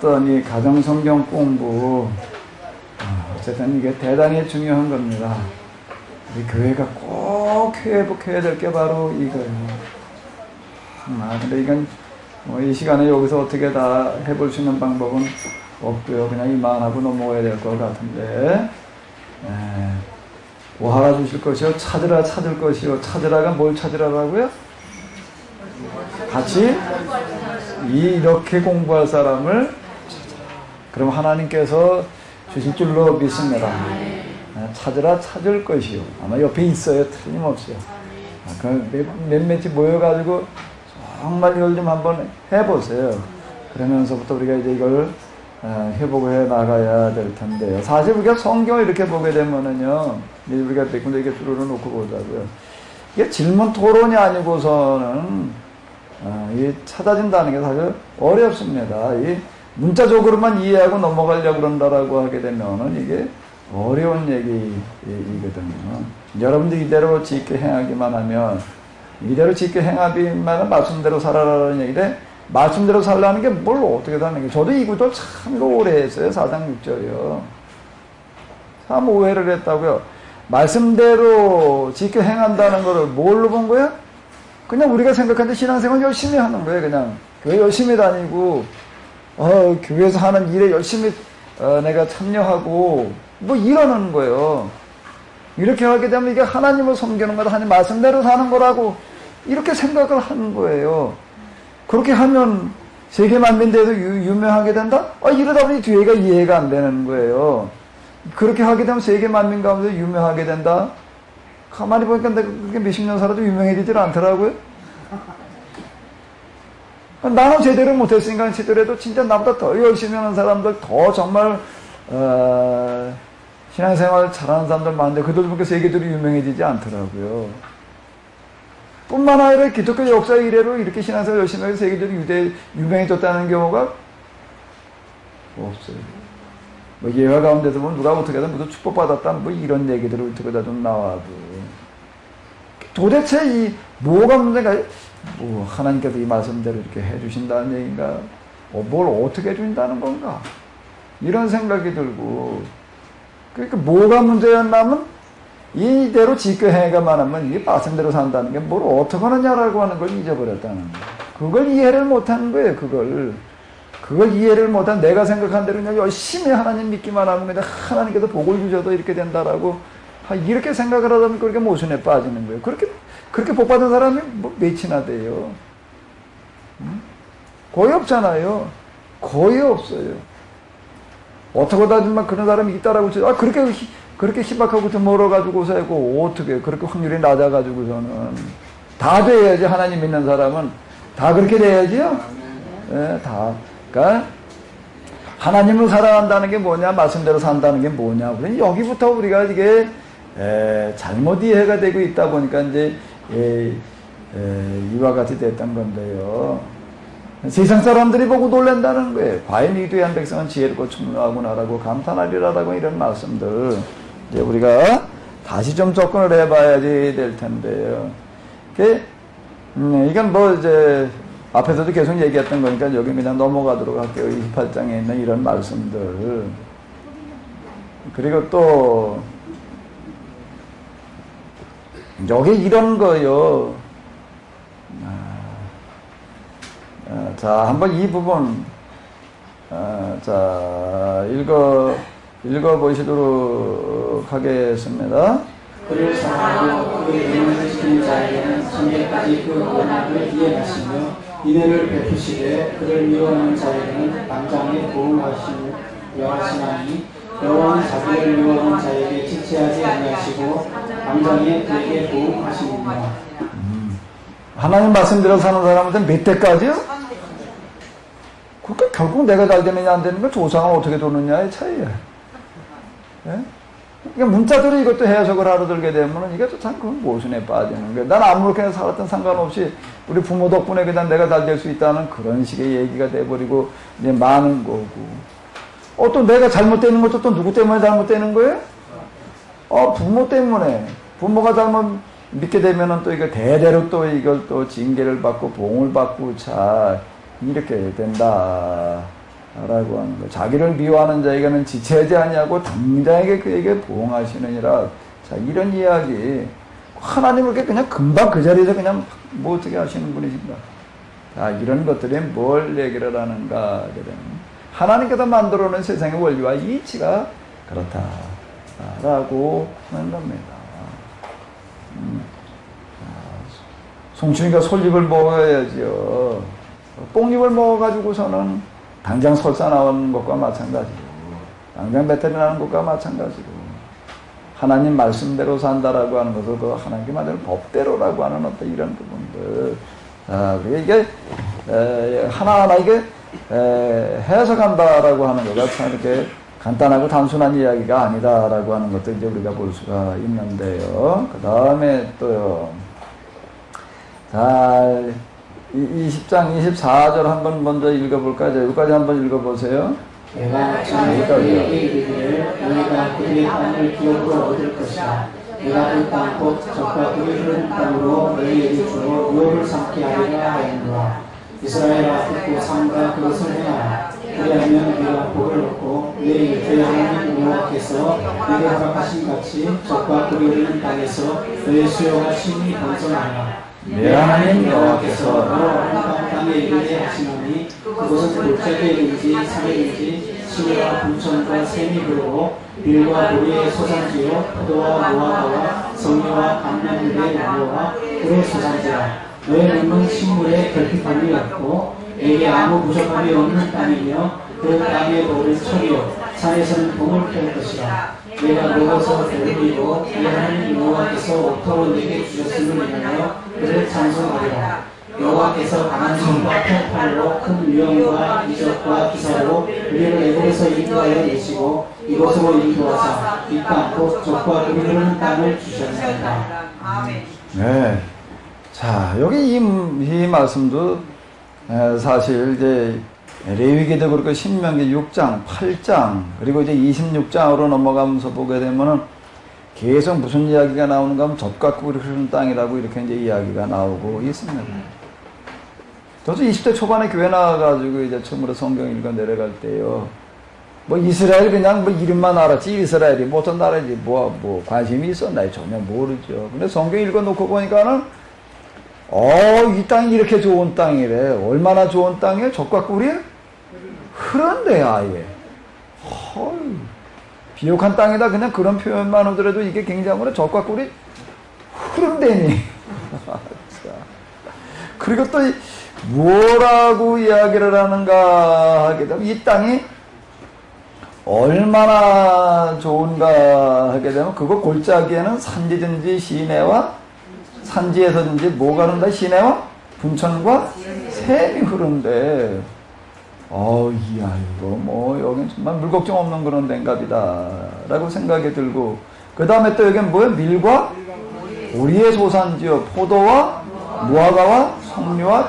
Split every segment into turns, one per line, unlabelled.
해왔던 이 가정성경 공부, 어쨌든 이게 대단히 중요한 겁니다. 우리 교회가 꼭 회복해야 될 게 바로 이거예요. 근데 이건 이 시간에 여기서 어떻게 다 해볼 수 있는 방법은 없고요. 그냥 이만하고 넘어가야 될 것 같은데, 오하라 주실 것이요, 찾으라 찾을 것이요. 찾으라가 뭘 찾으라라고요? 같이 이렇게 공부할 사람을 찾아라. 그럼 하나님께서 주실 줄로 믿습니다. 찾으라 찾을 것이요. 아마 옆에 있어요. 틀림없어요. 몇몇이 모여가지고 정말 이걸 좀 한번 해보세요. 그러면서부터 우리가 이제 이걸 회복을 해 나가야 될 텐데요. 사실 우리가 성경을 이렇게 보게 되면은요, 우리가 몇 군데 이렇게 줄을 놓고 보자고요. 이게 질문 토론이 아니고서는 이 찾아진다는 게 사실 어렵습니다. 이 문자적으로만 이해하고 넘어가려고 그런다라고 하게 되면은 이게 어려운 얘기거든요. 여러분들 이대로 지켜 행하기만 하면, 이대로 지켜 행하기만 하면 말씀대로 살아라는 얘기인데, 말씀대로 살라는 게 뭘 어떻게 하는 게, 저도 이 구절 참 오래 했어요. 4장 6절이요. 참 오해를 했다고요. 말씀대로 지켜 행한다는 거를 뭘로 본 거야? 그냥 우리가 생각하는데 신앙생활 열심히 하는 거예요. 그냥 교회 열심히 다니고, 교회에서 하는 일에 열심히 내가 참여하고 뭐 이러는 거예요. 이렇게 하게 되면 이게 하나님을 섬기는 거다, 하나님 말씀대로 사는 거라고 이렇게 생각을 하는 거예요. 그렇게 하면 세계 만민대에서 유명하게 된다? 이러다 보니 뒤에가 이해가 안 되는 거예요. 그렇게 하게 되면 세계 만민 가운데 유명하게 된다? 가만히 보니까 내가 그렇게 몇십 년 살아도 유명해지질 않더라고요. 나는 제대로 못했으니까 제대로라도 진짜 나보다 더 열심히 하는 사람들, 더 정말 신앙생활 잘하는 사람들 많은데 그들 보니까 세계적으로 유명해지지 않더라고요. 뿐만 아니라 기독교 역사 이래로 이렇게 신앙생활 열심히 해서 세계적으로 유명해졌다는 경우가 없어요. 뭐 예화 가운데서 보면 누가 어떻게든 무슨 축복받았다 뭐 이런 얘기들을 어떻게 다 좀 나와도, 도대체 이 뭐가 문제가, 뭐 하나님께서 이 말씀대로 이렇게 해주신다는 얘기인가, 뭘 어떻게 해주신다는 건가, 이런 생각이 들고, 그러니까 뭐가 문제였냐면 이대로 지켜 행해가만 하면 이게 말씀대로 산다는 게 뭘 어떻게 하느냐라고 하는 걸 잊어버렸다는 거예요. 그걸 이해를 못하는 거예요. 그걸 이해를 못한, 내가 생각한 대로 그냥 열심히 하나님 믿기만 하면 그냥 하나님께서 복을 주셔도 이렇게 된다라고 이렇게 생각을 하다 보니까 그렇게 모순에 빠지는 거예요. 그렇게 복 받은 사람이 뭐 몇이나 돼요? 거의 없잖아요. 거의 없어요. 어떻게 하지만 그런 사람이 있다라고 치죠. 그렇게 희박하고 좀 멀어가지고서 하고, 어떻게 그렇게 확률이 낮아가지고서는 다 돼야지. 하나님 믿는 사람은 다 그렇게 돼야지요. 네, 다. 그러니까 하나님을 사랑한다는 게 뭐냐, 말씀대로 산다는 게 뭐냐. 여기부터 우리가 이게 잘못 이해가 되고 있다 보니까 이제 이와 같이 됐던 건데요. 세상 사람들이 보고 놀란다는 거예요. 과연 이 귀한 백성은 지혜롭고 충성하구나라고 감탄하리라라고, 이런 말씀들 이제 우리가 다시 좀 접근을 해봐야지 될 텐데요. 이건 뭐 이제 앞에서도 계속 얘기했던 거니까 여기 그냥 넘어가도록 할게요. 28장에 있는 이런 말씀들. 그리고 또 여기 이런 거요. 자, 한번 이 부분 자 읽어보시도록 하겠습니다.
그를 사랑하고 그의 명을 지키는 자에게는 성계까지 그 원함을 이해하시며 인애를 베푸시되 그를 미워하는 자에게는 당장에 보응하시며 여하시나니 여호와는 자기를 미워하는 자에게 지체하지 아니하시고 당장에 그에게 보응하시느니라.
하나님 말씀대로 사는 사람한테는 몇 대까지요? 그러니까 결국 내가 잘 되느냐 안 되는 건 조상은 어떻게 도느냐의 차이야. 예? 그러니까 문자대로 이것도 해석을 하러 들게 되면 이게 또 참 그건 모순에 빠지는 거예요. 난 아무렇게나 살았던 상관없이 우리 부모 덕분에 그냥 내가 잘 될 수 있다는 그런 식의 얘기가 돼버리고 이제 많은 거고. 또 내가 잘못되는 것도 또 누구 때문에 잘못되는 거예요? 부모 때문에. 부모가 잘못 믿게 되면은 또 이거 대대로 또 이걸 또 징계를 받고 봉을 받고 자 이렇게 된다. 라고 하는 거. 자기를 미워하는 자에게는 지체하지 아니하고 당장에게 그에게 보응하시느니라. 자, 이런 이야기. 하나님을 그냥 금방 그 자리에서 그냥 뭐 어떻게 하시는 분이신가. 자, 이런 것들이 뭘 얘기를 하는가. 하나님께서 만들어 놓은 세상의 원리와 이치가 그렇다라고 하는 겁니다. 송충이가 솔잎을 먹어야지요. 뽕잎을 먹어가지고서는 당장 설사 나오는 것과 마찬가지로, 당장 배탈이 나는 것과 마찬가지로, 하나님 말씀대로 산다라고 하는 것을 그 하나님께 만든 법대로라고 하는 어떤 이런 부분들. 이게 하나하나 이게 해석한다라고 하는 거가 참 이렇게 간단하고 단순한 이야기가 아니다라고 하는 것도 이제 우리가 볼 수가 있는데요. 그 다음에 또요. 자, 20장 24절 한번 먼저 읽어볼까요? 여기까지 한번 읽어보세요.
내가 자네에게 이르기를 너희가 그들의 땅을 기업으로 얻을 것이다. 내가 그 땅 곧 젖과 꿀이 흐르는 땅으로 너희에게 주어 유업을 삼게 하리라 하였노라. 이스라엘아 듣고 삼가 그것을 행하라. 그리하면 네가 복을 얻고 내 주 하나님 여호와께서 내게 허락하신 같이 젖과 꿀이 흐르는 땅에서 너의 수요가 심히 번성하리라.
내 하나님 여호와께서
아름다운 땅에 이르게 하시노니 그것은 골짜기이든지 산이든지 시내와 분천과 샘이 흐르고 밀과 보리의 소산지요 포도와 무화과와 성류와 감람들의 나무와 꿀의 소산지라. 너의 몸은 식물에 결핍함이 없고 내게 아무 부족함이 없는 땅이며 그 땅에 노를 철이요 산에서는 봄을 펼 것이라. 내가 먹어서 배부리고 내 하나님 여호와께서 옥토로 내게 주셨음을 인하여 그를 찬송하리라. 여호와께서 강한 손과 평팔로 큰 위엄과 이적과 기사로 우리를 애굽에서 인도하여 내시고 이곳으로 인도하사 이 땅 곧 젖과 꿀이 흐르는 땅을 주셨습니다.
네. 자, 여기 이 말씀도 사실 이제 레위기도 그렇고 신명기 6장, 8장 그리고 이제 26장으로 넘어가면서 보게 되면은 계속 무슨 이야기가 나오는가 하면 젖과 꿀이 흐르는 땅이라고 이렇게 이제 이야기가 나오고 있습니다. 저도 20대 초반에 교회 나와가지고 이제 처음으로 성경 읽어 내려갈 때요. 뭐 이스라엘 그냥 뭐 이름만 알았지 이스라엘이 뭐 어떤 나라인지 뭐 관심이 있었나 전혀 모르죠. 근데 성경 읽어 놓고 보니까는 이 땅이 이렇게 좋은 땅이래. 얼마나 좋은 땅이에요? 젖과 꿀이 흐른대요, 아예. 비옥한 땅이다. 그냥 그런 표현만 하더라도 이게 굉장히 젖과 꿀이 흐른대니. 그리고 또 뭐라고 이야기를 하는가 하게 되면 이 땅이 얼마나 좋은가 하게 되면 그거 골짜기에는 산지든지 시내와 산지에서든지 뭐가 흐른다? 시내와 분천과 샘이 흐른데 이야 이거 뭐 여긴 정말 물 걱정 없는 그런 데인가비다 라고 생각이 들고 그 다음에 또 여긴 뭐예요? 밀과 보리의 소산지요 포도와 무화과와 석류와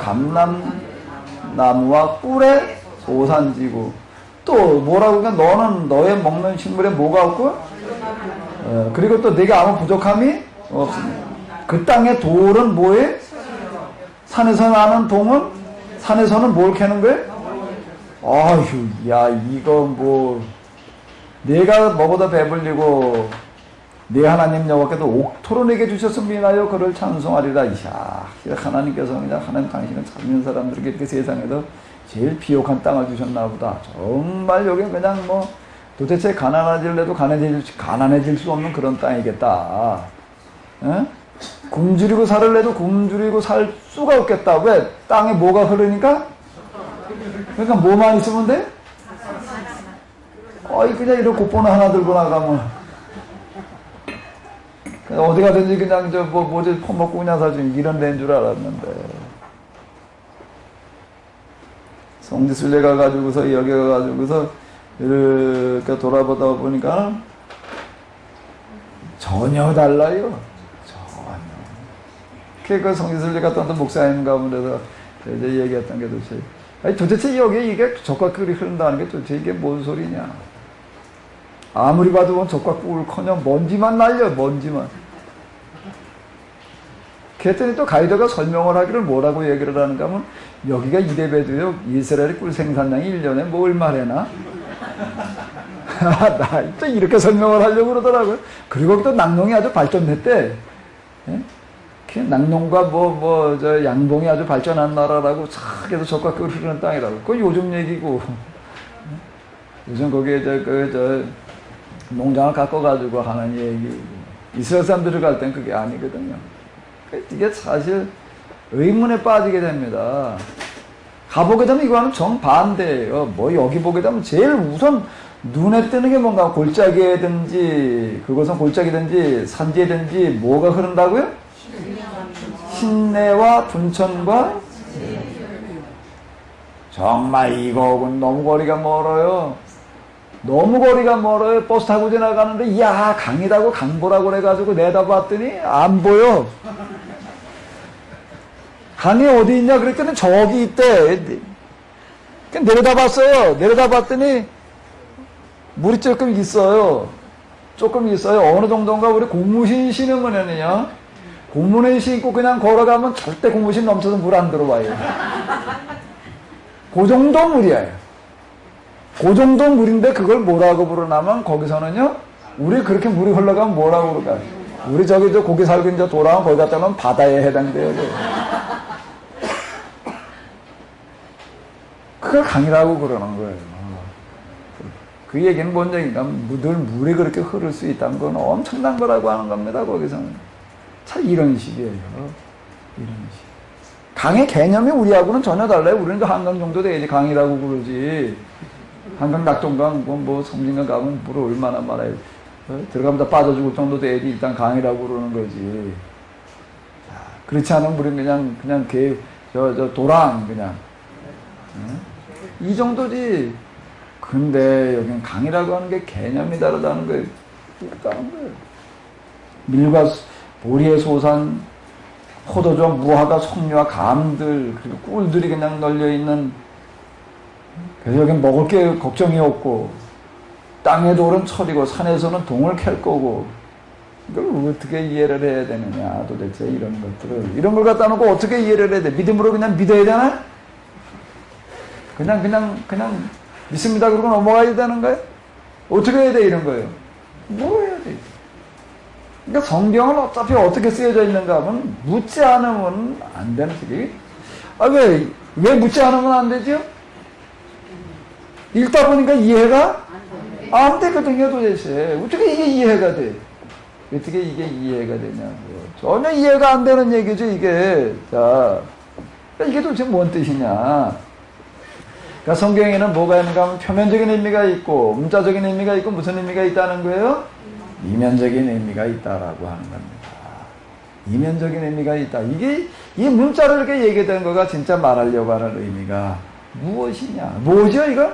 감람나무와 꿀의 소산지고 또 뭐라고 그러니까 너는 너의 먹는 식물에 뭐가 없고 그리고 또 내게 아무 부족함이 없습니다. 그 땅의 돌은 뭐에? 산에서 나는 동은 산에서는 뭘 캐는 거예요? 아휴 야 이거 뭐 내가 먹어도 배불리고 내 하나님 여호와께서 옥토로 내게 주셨음이나요 그를 찬송하리라. 이야 하나님께서 그냥 하나님 당신을 찾는 사람들에게 이렇게 세상에서 제일 비옥한 땅을 주셨나 보다. 정말 여기 그냥 뭐 도대체 가난해질래도 가난해질 수 없는 그런 땅이겠다. 에? 굶주리고 살을래도 굶주리고 살 수가 없겠다. 왜? 땅에 뭐가 흐르니까? 그러니까 뭐만 있으면 돼? 그냥 이런 곱보나 하나 들고 나가면 그냥 어디 가든지 그냥 뭐지 퍼먹고 그냥 사주니 이런 데인 줄 알았는데 성지순례 가가지고서 여기 가가지고서 이렇게 돌아보다 보니까 전혀 달라요. 그 성지순례 갔다 왔던 목사님 가운데서 이제 얘기했던 게 도대체 여기 이게 젖과 꿀이 흐른다는 게 도대체 이게 뭔 소리냐. 아무리 봐도 젖과 꿀커녕 먼지만 날려 먼지만. 그랬더니 또 가이드가 설명을 하기를 뭐라고 얘기를 하는가 하면 여기가 이레베도요 이스라엘의 꿀 생산량이 1년에 뭐 얼마래나? 나 또 이렇게 설명을 하려고 그러더라고요. 그리고 또 낙농이 아주 발전됐대. 예? 낙농과 저 양봉이 아주 발전한 나라라고 착 해서 젖과 꿀 흐르는 땅이라고. 그건 요즘 얘기고. 요즘 거기에 저 농장을 깎아가지고 하는 얘기. 이스라엘 사람들이 갈 땐 그게 아니거든요. 이게 사실 의문에 빠지게 됩니다. 가보게 되면 이거는 정반대예요. 뭐 여기 보게 되면 제일 우선 눈에 뜨는 게 뭔가 골짜기든지 그것은 골짜기든지 산지든지 뭐가 흐른다고요? 신내와 분천과 정말 이거는 너무 거리가 멀어요. 너무 거리가 멀어요. 버스 타고 지나가는데 이야 강이라고 강보라고 그래가지고 내다봤더니 안 보여. 강이 어디 있냐 그랬더니 저기 있대. 내려다봤어요. 내려다봤더니 물이 조금 있어요. 조금 있어요. 어느 정도인가 우리 고무신 신으면은요. 고무신 신고 그냥 걸어가면 절대 고무신 넘쳐서 물 안 들어와요. 그 정도 물이에요. 그 정도 물인데 그걸 뭐라고 부르냐면 거기서는요. 우리 그렇게 물이 흘러가면 뭐라고 그럴까요? 우리 저기 저 고기 살고 이제 돌아오면 거기 갔다 오면 바다에 해당돼요. 그걸 강이라고 그러는 거예요. 그 얘기는 뭔 얘기인가? 물이 그렇게 흐를 수 있다는 건 엄청난 거라고 하는 겁니다. 거기서는. 참 이런 식이에요. 이런 식. 강의 개념이 우리하고는 전혀 달라요. 우리는 그 한강 정도 돼야지 강이라고 그러지. 한강 낙동강 뭐 섬진강 가면 물을 얼마나 말아요. 들어가면 다 빠져 죽을 정도 돼야지 일단 강이라고 그러는 거지. 그렇지 않으면 우리는 그냥 저 도랑 그냥. 이 정도지. 근데 여기는 강이라고 하는 게 개념이 다르다는 거예요. 다른 거예요. 밀과 보리의 소산, 포도주와 무화과, 석류와 감들, 그리고 꿀들이 그냥 널려있는, 그래서 여긴 먹을 게 걱정이 없고, 땅에 돌은 철이고, 산에서는 동을 캘 거고, 이걸 어떻게 이해를 해야 되느냐, 도대체 이런 것들을. 이런 걸 갖다 놓고 어떻게 이해를 해야 돼? 믿음으로 그냥 믿어야 되나? 그냥 믿습니다. 그러고 넘어가야 되는 거예요? 어떻게 해야 돼? 이런 거예요. 뭐 해야 돼? 그러니까 성경은 어차피 어떻게 쓰여져 있는가 하면 묻지 않으면 안 되는 소리. 왜 묻지 않으면 안 되죠? 읽다 보니까 이해가 안 되거든요, 도대체. 어떻게 이게 이해가 돼? 어떻게 이게 이해가 되냐고. 전혀 이해가 안 되는 얘기죠, 이게. 자, 이게 도대체 뭔 뜻이냐. 그러니까 성경에는 뭐가 있는가 하면 표면적인 의미가 있고 문자적인 의미가 있고 무슨 의미가 있다는 거예요? 이면적인 의미가 있다라고 하는 겁니다. 이면적인 의미가 있다. 이 문자를 이렇게 얘기된 거가 진짜 말하려고 하는 의미가 무엇이냐? 뭐죠, 이거?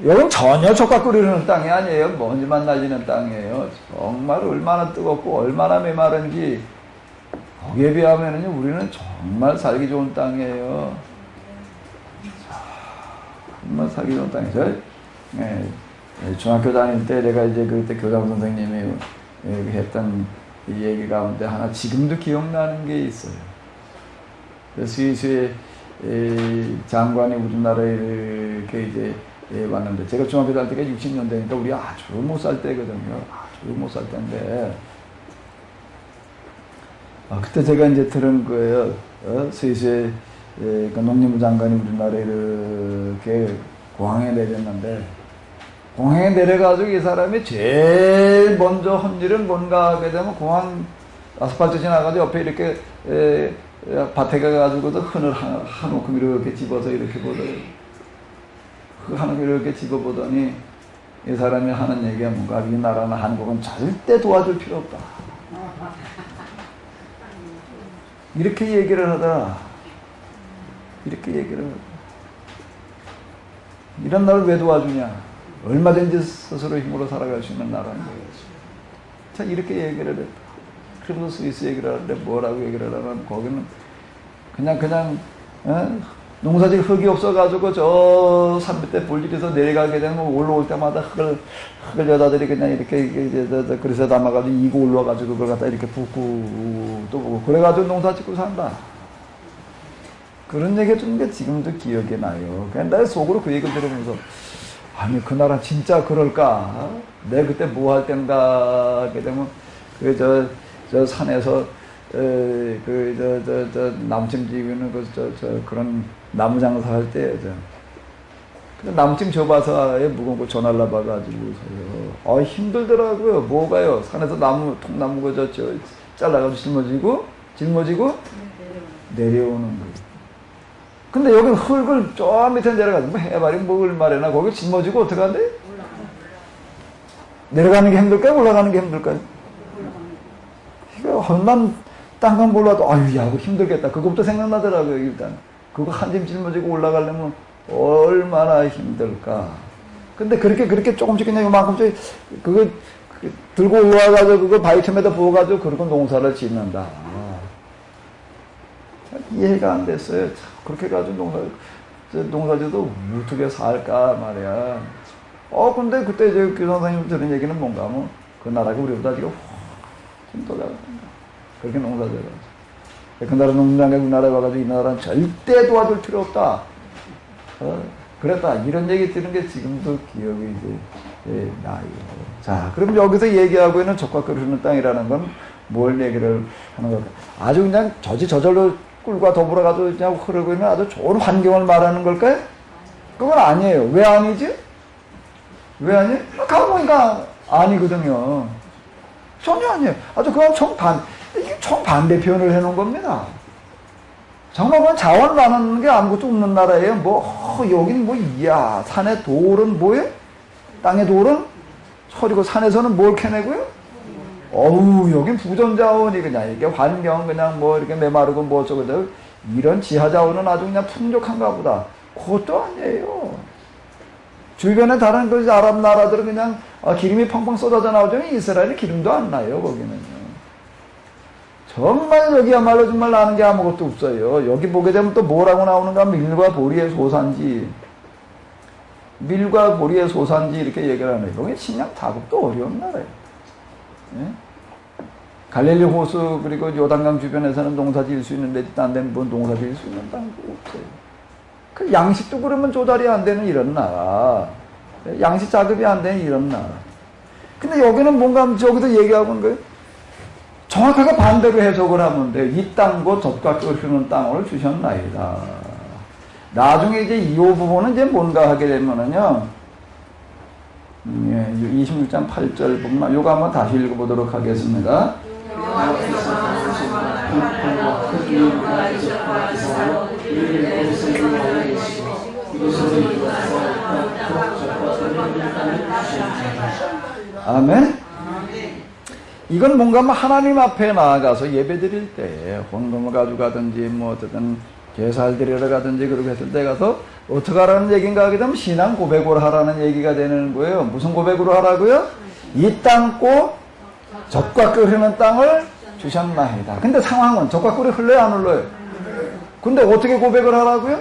여긴 전혀 젖과 꿀이 흐르는 땅이 아니에요. 먼지만 날리는 땅이에요. 정말 얼마나 뜨겁고 얼마나 메마른지 거기에 비하면은 우리는 정말 살기 좋은 땅이에요. 정말 살기 좋은 땅이죠. 중학교 다닐 때 내가 이제 그때 교장 선생님이 했던 이 얘기 가운데 하나 지금도 기억나는 게 있어요. 스위스의 장관이 우리나라에 이렇게 이제 왔는데 제가 중학교 다닐 때가 60년대니까 우리 아주 못 살 때거든요. 아주 못 살 때인데 그때 제가 이제 들은 거예요. 스위스의 그 농림부 장관이 우리나라에 이렇게 공항에 내렸는데 공항에 내려가지고 이 사람이 제일 먼저 한 일은 뭔가 하게 되면 공항 아스팔트 지나가지고 옆에 이렇게 밭에 가가지고도 흙을 한 움큼 이렇게 집어서 이렇게 보더니 흙 이렇게 집어보더니 이 사람이 하는 얘기가 뭔가 이 나라는 한국은 절대 도와줄 필요 없다. 이렇게 얘기를 하더라. 이렇게 얘기를 하더라. 이런 나라를 왜 도와주냐? 얼마든지 스스로 힘으로 살아갈 수 있는 나라인 거예요. 자, 이렇게 얘기를 했다. 그러면서 스위스 얘기를 하는데 뭐라고 얘기를 하냐면 거기는 그냥 농사질 흙이 없어가지고 저 산 밑에 볼일에서 내려가게 되면 올라올 때마다 흙을 여자들이 그냥 이렇게 그래서 담아가지고 이고 올라와가지고 그걸 갖다 이렇게 붓고 또 보고 그래가지고 농사 짓고 산다. 그런 얘기 해주는 게 지금도 기억이 나요. 그냥 내 속으로 그 얘기를 들으면서 아니 그 나라 진짜 그럴까? 내가 그때 뭐 할 땐가 하게 되면 저 산에서 나무찜 지기는 그런 나무 장사할 때 나무찜 줘봐서 무거운 거 전화를 봐가지고 힘들더라고요. 뭐가요? 산에서 통나무 거 잘라가지고 짊어지고 내려오는 거예요. 근데 여기 흙을 저 밑에 내려가서 뭐 해발이 뭐 얼마래나 거기 짊어지고 어떻게 한대? 내려가는 게 힘들까요? 올라가는 게 힘들까요? 난 땅만 몰라도 아유 야 그거 힘들겠다. 그거부터 생각나더라고요. 일단 그거 한 짐 짊어지고 올라가려면 얼마나 힘들까. 근데 그렇게 조금씩 그냥 요만큼씩 그거 들고 올라와가지고 그거 바위틈에다 부어가지고 그러고 농사를 짓는다. 이해가 안 됐어요. 그렇게 가지고 농사지도 어떻게 살까 말이야. 근데 그때 이제 그 선생님 들은 얘기는 뭔가 하면 그 나라가 우리보다 지금 훨씬 더 잘한다. 그렇게 농사져가지고. 그 나라 농장에 우리나라에 와가지고 이 나라는 절대 도와줄 필요 없다. 그랬다. 이런 얘기 들은 게 지금도 기억이 이제 나요. 자, 그럼 여기서 얘기하고 있는 적과 끓는 땅이라는 건 뭘 얘기를 하는 걸까? 아주 그냥 저절로 꿀과 더불어가지고 그냥 흐르고 있는 아주 좋은 환경을 말하는 걸까요? 그건 아니에요. 왜 아니지? 왜 아니? 가보니까 아니거든요. 전혀 아니에요. 아주 그건 이게 정반대 표현을 해놓은 겁니다. 정말 그건 자원을 나누는 게 아무것도 없는 나라예요. 여긴 이야. 산의 돌은 뭐예요? 땅의 돌은 철이고 산에서는 뭘 캐내고요? 여긴 부전자원이 그냥 이렇게 환경 그냥 이렇게 메마르고 어쩌고 이런 지하자원은 아주 그냥 풍족한가 보다. 그것도 아니에요. 주변에 다른 그 아랍 나라들은 그냥 기름이 펑펑 쏟아져 나오죠. 이스라엘은 기름도 안 나요. 거기는요. 정말 여기야말로 정말 나는 게 아무것도 없어요. 여기 보게 되면 또 뭐라고 나오는가? 밀과 보리의 소산지. 밀과 보리의 소산지 이렇게 얘기를 하네요. 여기 식량 다급도 어려운 나라예요. 예? 갈릴리 호수 그리고 요단강 주변에서는 농사 지을 수 있는데 딴 데는 농사 지을 수 있는 땅도 없어요. 그 양식도 그러면 조달이 안 되는 이런 나라. 양식 자급이 안 되는 이런 나라. 근데 여기는 뭔가 저기도 얘기하고 있는 거예요. 정확하게 반대로 해석을 하면 돼요. 이 땅과 젖과 끓는 땅을 주셨나이다. 나중에 이제 이 부분은 이제 뭔가 하게 되면은요. 26장 8절 부분, 요거 한번 다시 읽어보도록 하겠습니다. 아멘? 이건 뭔가 하나님 앞에 나아가서 예배 드릴 때, 헌금을 가져가든지, 어쨌든, 제사를 드리러 가든지, 그렇게 했을 때 가서, 어떻게 하라는 얘기인가 하게 되면 신앙 고백으로 하라는 얘기가 되는 거예요. 무슨 고백으로 하라고요? 이 땅고 젖과 꿀 흐르는 땅을 주셨나이다. 근데 상황은 젖과 꿀이 흘러요, 안 흘러요? 근데 어떻게 고백을 하라고요?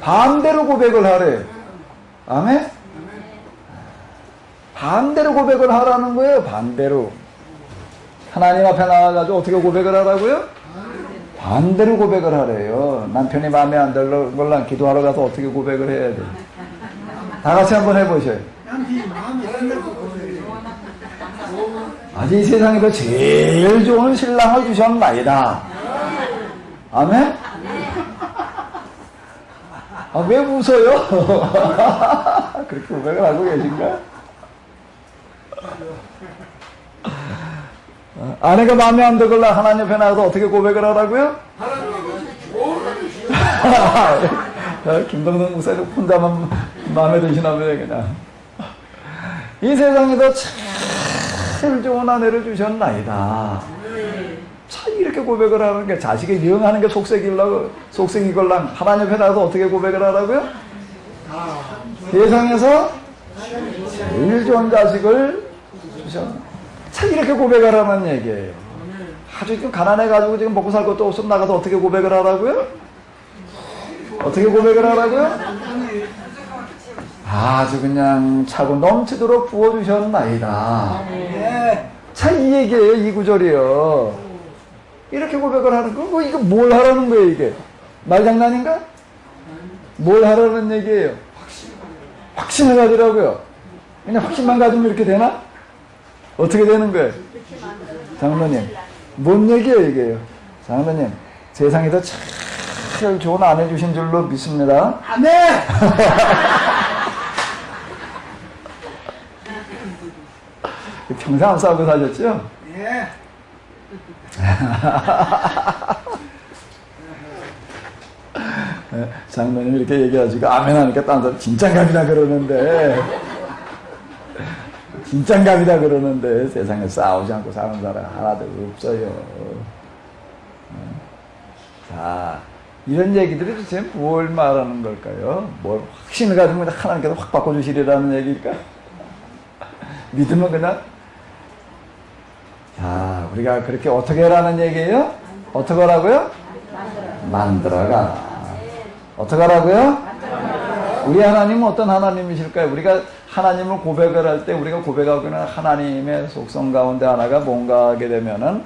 반대로 고백을 하래요. 아멘? 반대로 고백을 하라는 거예요, 반대로. 하나님 앞에 나와가지고 어떻게 고백을 하라고요? 반대로 고백을 하래요. 남편이 마음에 안 들는 걸로 기도하러 가서 어떻게 고백을 해야 돼? 다 같이 한번 해보셔요. 아직 이 세상에서 제일 좋은 신랑을 주셨나이다. 아멘? 왜 웃어요? 그렇게 고백을 하고 계신가? 아내가 마음에 안 들걸라 하나님 앞에 나가서 어떻게 고백을 하라고요? 김동동 목사님 혼자만 마음에 드시나 보네 그냥. 이 세상에서 제일 좋은 아내를 주셨나이다. 참 이렇게 고백을 하는 게 자식이 영하는 게 속색이걸랑 하나님 앞에 나가서 어떻게 고백을 하라고요? 세상에서 제일 좋은 자식을 주셨나이다. 참 이렇게 고백을 하는 얘기예요. 아주 지금 가난해가지고 지금 먹고 살 것도 없으면 나가서 어떻게 고백을 하라고요? 어떻게 고백을 하라고요? 아주 그냥 차고 넘치도록 부어주셨나이다. 자, 이 얘기예요. 이 구절이요. 이렇게 고백을 하는 거, 뭐, 이거 뭘 하라는 거예요, 이게? 말장난인가? 뭘 하라는 얘기예요? 확신을 가지라고요. 그냥 확신만 가지면 이렇게 되나? 어떻게 되는 거예요? 장로님, 뭔 얘기예요, 이게요? 장로님, 세상에서 제일 좋은 아내 주신 줄로 믿습니다.
아멘!
평생 안 싸우고 사셨죠?
네.
장로님 이렇게 얘기하시고 아멘 하니까 딴 사람 진짠갑이다 그러는데 진짠갑이다 그러는데 세상에 싸우지 않고 사는 사람 하나도 없어요. 자, 이런 얘기들이 도대체 뭘 말하는 걸까요? 뭘 확신을 가지면 하나님께서 확 바꿔주시리라는 얘기일까? 믿으면 그냥 자, 우리가 그렇게 어떻게 하라는 얘기예요? 어떻게 하라고요? 만들어가. 어떻게 하라고요? 우리 하나님은 어떤 하나님이실까요? 우리가 하나님을 고백을 할 때 우리가 고백하고는 하나님의 속성 가운데 하나가 뭔가 하게 되면은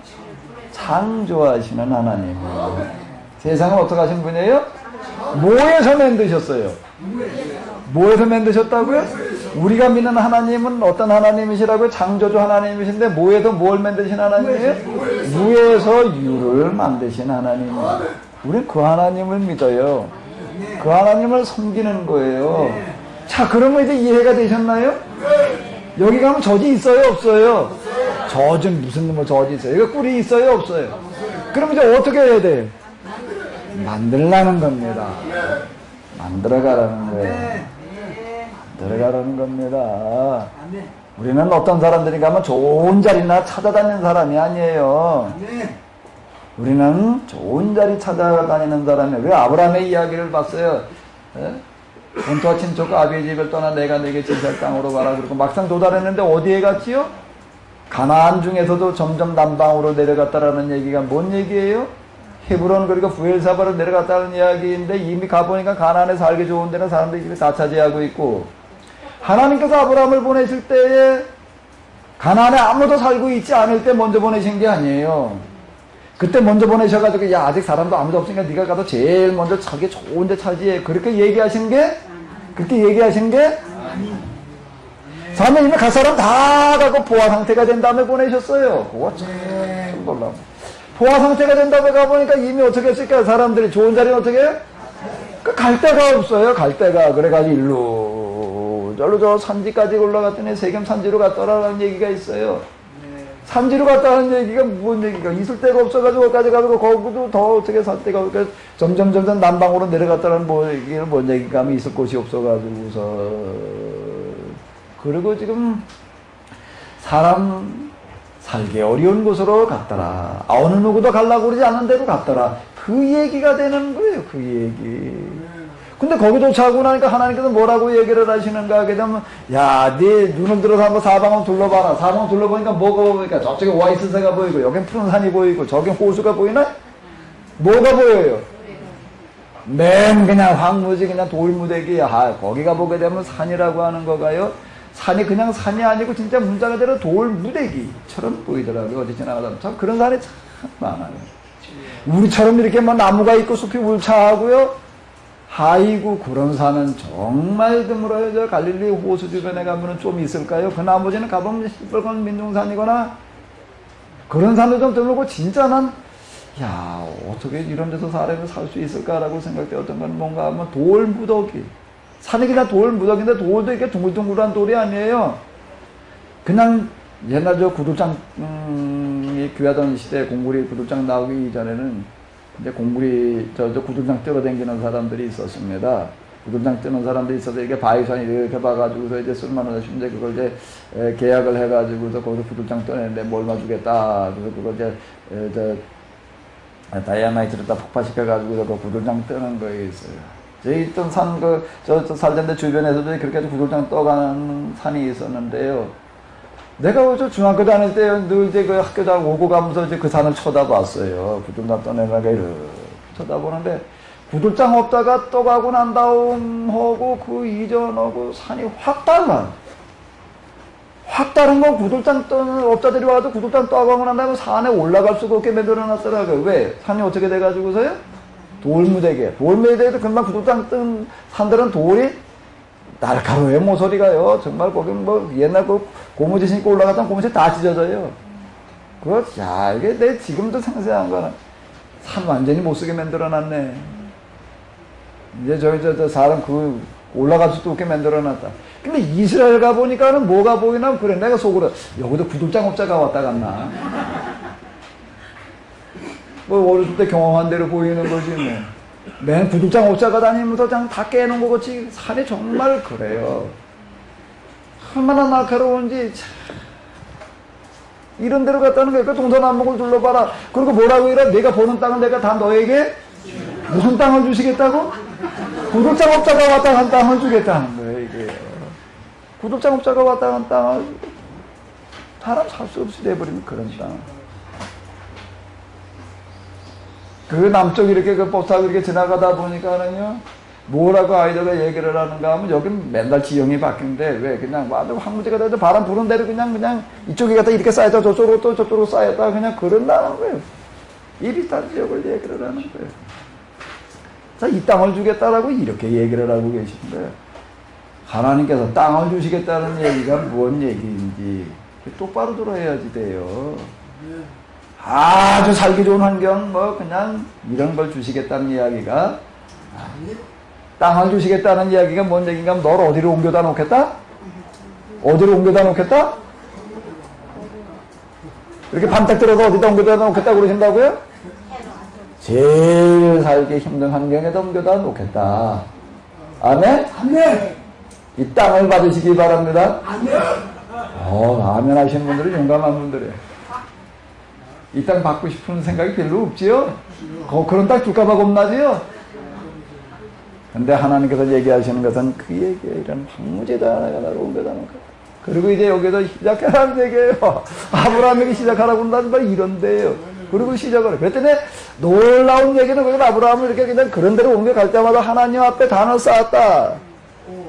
창조하시는 하나님이에요. 세상을 어떻게 하신 분이에요? 뭐에서 만드셨어요? 뭐에서 만드셨다고요? 우리가 믿는 하나님은 어떤 하나님이시라고요? 창조주 하나님이신데 뭐에서 뭘 만드신 하나님이에요? 무에서 유를 만드신 하나님이에요. 우리는 그 하나님을 믿어요. 그 하나님을 섬기는 거예요. 자, 그러면 이제 이해가 되셨나요? 여기 가면 젖이 있어요? 없어요? 젖은 무슨 뭐 젖이 있어요? 이거 꿀이 있어요? 없어요? 그럼 이제 어떻게 해야 돼요? 만들라는 겁니다. 만들어가라는 거예요. 만들어가라는 겁니다. 우리는 어떤 사람들인가 하면 좋은 자리나 찾아다니는 사람이 아니에요. 우리는 좋은 자리 찾아다니는 사람이에요. 왜 아브라함의 이야기를 봤어요? 본토와 친척과 아비의 집을 떠나 내가 내게 지시할 땅으로 가라. 그러고 막상 도달했는데 어디에 갔지요? 가나안 중에서도 점점 남방으로 내려갔다라는 얘기가 뭔 얘기예요? 헤브론 그리고 부엘사바로 내려갔다는 이야기인데 이미 가보니까 가나안에 살기 좋은 데는 사람들이 집에 다 차지하고 있고 하나님께서 아브라함을 보내실 때에 가나안에 아무도 살고 있지 않을 때 먼저 보내신 게 아니에요. 그때 먼저 보내셔가지고 야 아직 사람도 아무도 없으니까 네가 가서 제일 먼저 자기 좋은 데 차지해. 그렇게 얘기하신 게 사람은 이미 갈 사람 다 가고 포화 상태가 된 다음에 보내셨어요. 그거 참 놀라워. 포화 상태가 된 다음에 가보니까 이미 어떻게 했을까요? 사람들이 좋은 자리는 어떻게 해요? 갈 데가 없어요. 갈 데가. 그래가지고 일로 절로 저 산지까지 올라갔더니 세겜 산지로 갔더라라는 얘기가 있어요. 산지로 갔다는 얘기가 무슨 얘기가 있을 데가 없어가지고 거기까지 가고 거기도 더 어떻게 살 데가 없고 점점 남방으로 내려갔다는 뭔 얘기가 하면 있을 곳이 없어가지고서 그리고 지금 사람 살기 어려운 곳으로 갔더라. 어느 누구도 가려고 그러지 않는 데로 갔더라. 그 얘기가 되는 거예요. 그 얘기. 근데 거기 도착하고 나니까 하나님께서 뭐라고 얘기를 하시는가 하게 되면 야, 네 눈을 들어서 한번 사방을 둘러봐라. 사방을 둘러보니까 뭐가 보이니까 저쪽에 오아시스가 보이고 여긴 푸른 산이 보이고 저긴 호수가 보이나? 뭐가 보여요? 맨 그냥 황무지 그냥 돌무대기. 아, 거기가 보게 되면 산이라고 하는 거가요. 산이 그냥 산이 아니고 진짜 문자 그대로 돌무대기처럼 보이더라고요. 어디 지나가다 참 그런 산이 참 많아요. 우리처럼 이렇게 뭐 나무가 있고 숲이 울창하고요. 아이고 그런 산은 정말 드물어요. 저 갈릴리 호수 주변에 가면은 좀 있을까요? 그 나머지는 가보면 시뻘건 민둥산이거나 그런 산도 좀 드물고 진짜 난 야 어떻게 이런 데서 사람이 살 수 있을까라고 생각되었던 건 뭔가 하면 돌무더기. 산이 그냥 돌무더기인데 돌도 이렇게 둥글둥글한 돌이 아니에요. 그냥 옛날 저 구들장이 귀하던 시대 공구리 구들장 나오기 이전에는 이제 공구리 저 구들장 뛰어다니는 사람들이 있었습니다. 구들장 뛰는 사람들이 있어서 이렇게 바위산이 이렇게 봐가지고서 이제 쓸만한 이제 그걸 이제 계약을 해가지고서 거기서 구들장 떠내는데 뭘 봐주겠다. 그래서 그걸 이제 다이아마이트를 다 폭파시켜가지고서 그 구들장 뜨는 거에 있어요. 저희 있던 산 저 살던데 주변에서도 그렇게 해서 구들장 떠가는 산이 있었는데요. 내가 저 중학교 다닐 때 늘 이제 그 학교 다 오고 가면서 이제 그 산을 쳐다봤어요. 구들장 떠내다가 이렇게 쳐다보는데 구들장 업자가 떠가고 난 다음하고 그 이전하고 산이 확 달라. 확 다른 건 구들장 업자들이 와서 구들장 떠가고 난 다음에 산에 올라갈 수가 없게 만들어놨더라고요. 왜? 산이 어떻게 돼가지고서요? 돌무대게. 돌무대게도 금방 구들장 뜬 산들은 돌이 날카로워요. 모서리가요. 정말 거기 뭐 옛날 그 고무줄 신고 올라갔던 고무줄 다 찢어져요. 그거, 야, 이게 내 지금도 생생한 거는 산 완전히 못 쓰게 만들어놨네. 이제 저 사람 그 올라갈 수도 없게 만들어놨다. 근데 이스라엘 가보니까는 뭐가 보이나? 그래, 내가 속으로 여기도 구들장 업자가 왔다 갔나? 뭐 어렸을 때 경험한 대로 보이는 거지 뭐. 맨 구들장 업자가 다니면서 그냥 다 깨는 거 같이 산이 정말 그래요. 얼마나 날카로운지 참. 이런 데로 갔다는 거예요. 그 동서남북을 둘러봐라. 그리고 뭐라고 이래? 내가 보는 땅은 내가 다 너에게 무슨 땅을 주시겠다고? 구들장 업자가 왔다 간 땅을 주겠다는 거예요, 이게. 구들장 업자가 왔다 간 땅을 사람 살 수 없이 돼버리는 그런 땅. 그 남쪽 이렇게 그 버스하고 이렇게 지나가다 보니까는요, 뭐라고 아이들가 얘기를 하는가 하면 여긴 맨날 지형이 바뀌는데 왜 그냥 완전 황무지가 돼도 바람 부는 대로 그냥 이쪽에 갔다 이렇게 쌓였다 저쪽으로 또 저쪽으로 쌓였다 그냥 그런다는 거예요. 이 비슷한 지역을 얘기를 하는 거예요. 자, 이 땅을 주겠다라고 이렇게 얘기를 하고 계신데 하나님께서 땅을 주시겠다는 얘기가 무슨 얘기인지 똑바로 들어야지 돼요. 아주 살기 좋은 환경 뭐 그냥 이런 걸 주시겠다는 이야기가 땅을 주시겠다는 이야기가 뭔 얘기인가 하면 널 어디로 옮겨다 놓겠다? 어디로 옮겨다 놓겠다? 이렇게 밤딱 들어서 어디다 옮겨다 놓겠다 그러신다고요? 제일 살기 힘든 환경에다 옮겨다 놓겠다. 아멘?
아멘.
이 땅을 받으시기 바랍니다.
아멘.
아멘 하시는 분들은 용감한 분들이에요. 이 땅 받고 싶은 생각이 별로 없지요? 그런 땅 줄까봐 겁나지요? 근데 하나님께서 얘기하시는 것은 그 얘기에 이런 황무지다 하나가 나를 옮겨다 놓을까. 그리고 이제 여기서 시작하라는 얘기예요. 아브라함에게 시작하라고 한다는 말 이런데요. 그리고 시작을 해. 그랬더니 놀라운 얘기는 그걸 아브라함을 이렇게 그냥 그런 데로 옮겨갈 때마다 하나님 앞에 단을 쌓았다.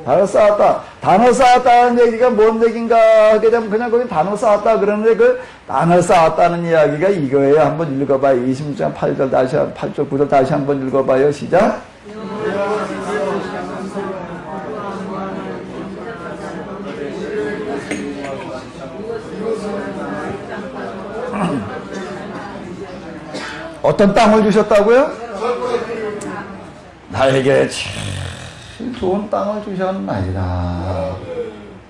단을 쌓았다. 단을 쌓았다는 얘기가 뭔 얘기인가 하게 되면 그냥 거기 단을 쌓았다 그러는데 그 단을 쌓았다는 이야기가 이거예요. 한번 읽어봐요. 26장 8절 다시 8절 9절 다시 한번 읽어봐요. 시작. 어떤 땅을 주셨다고요? 나에게 참 좋은 땅을 주셨나이다.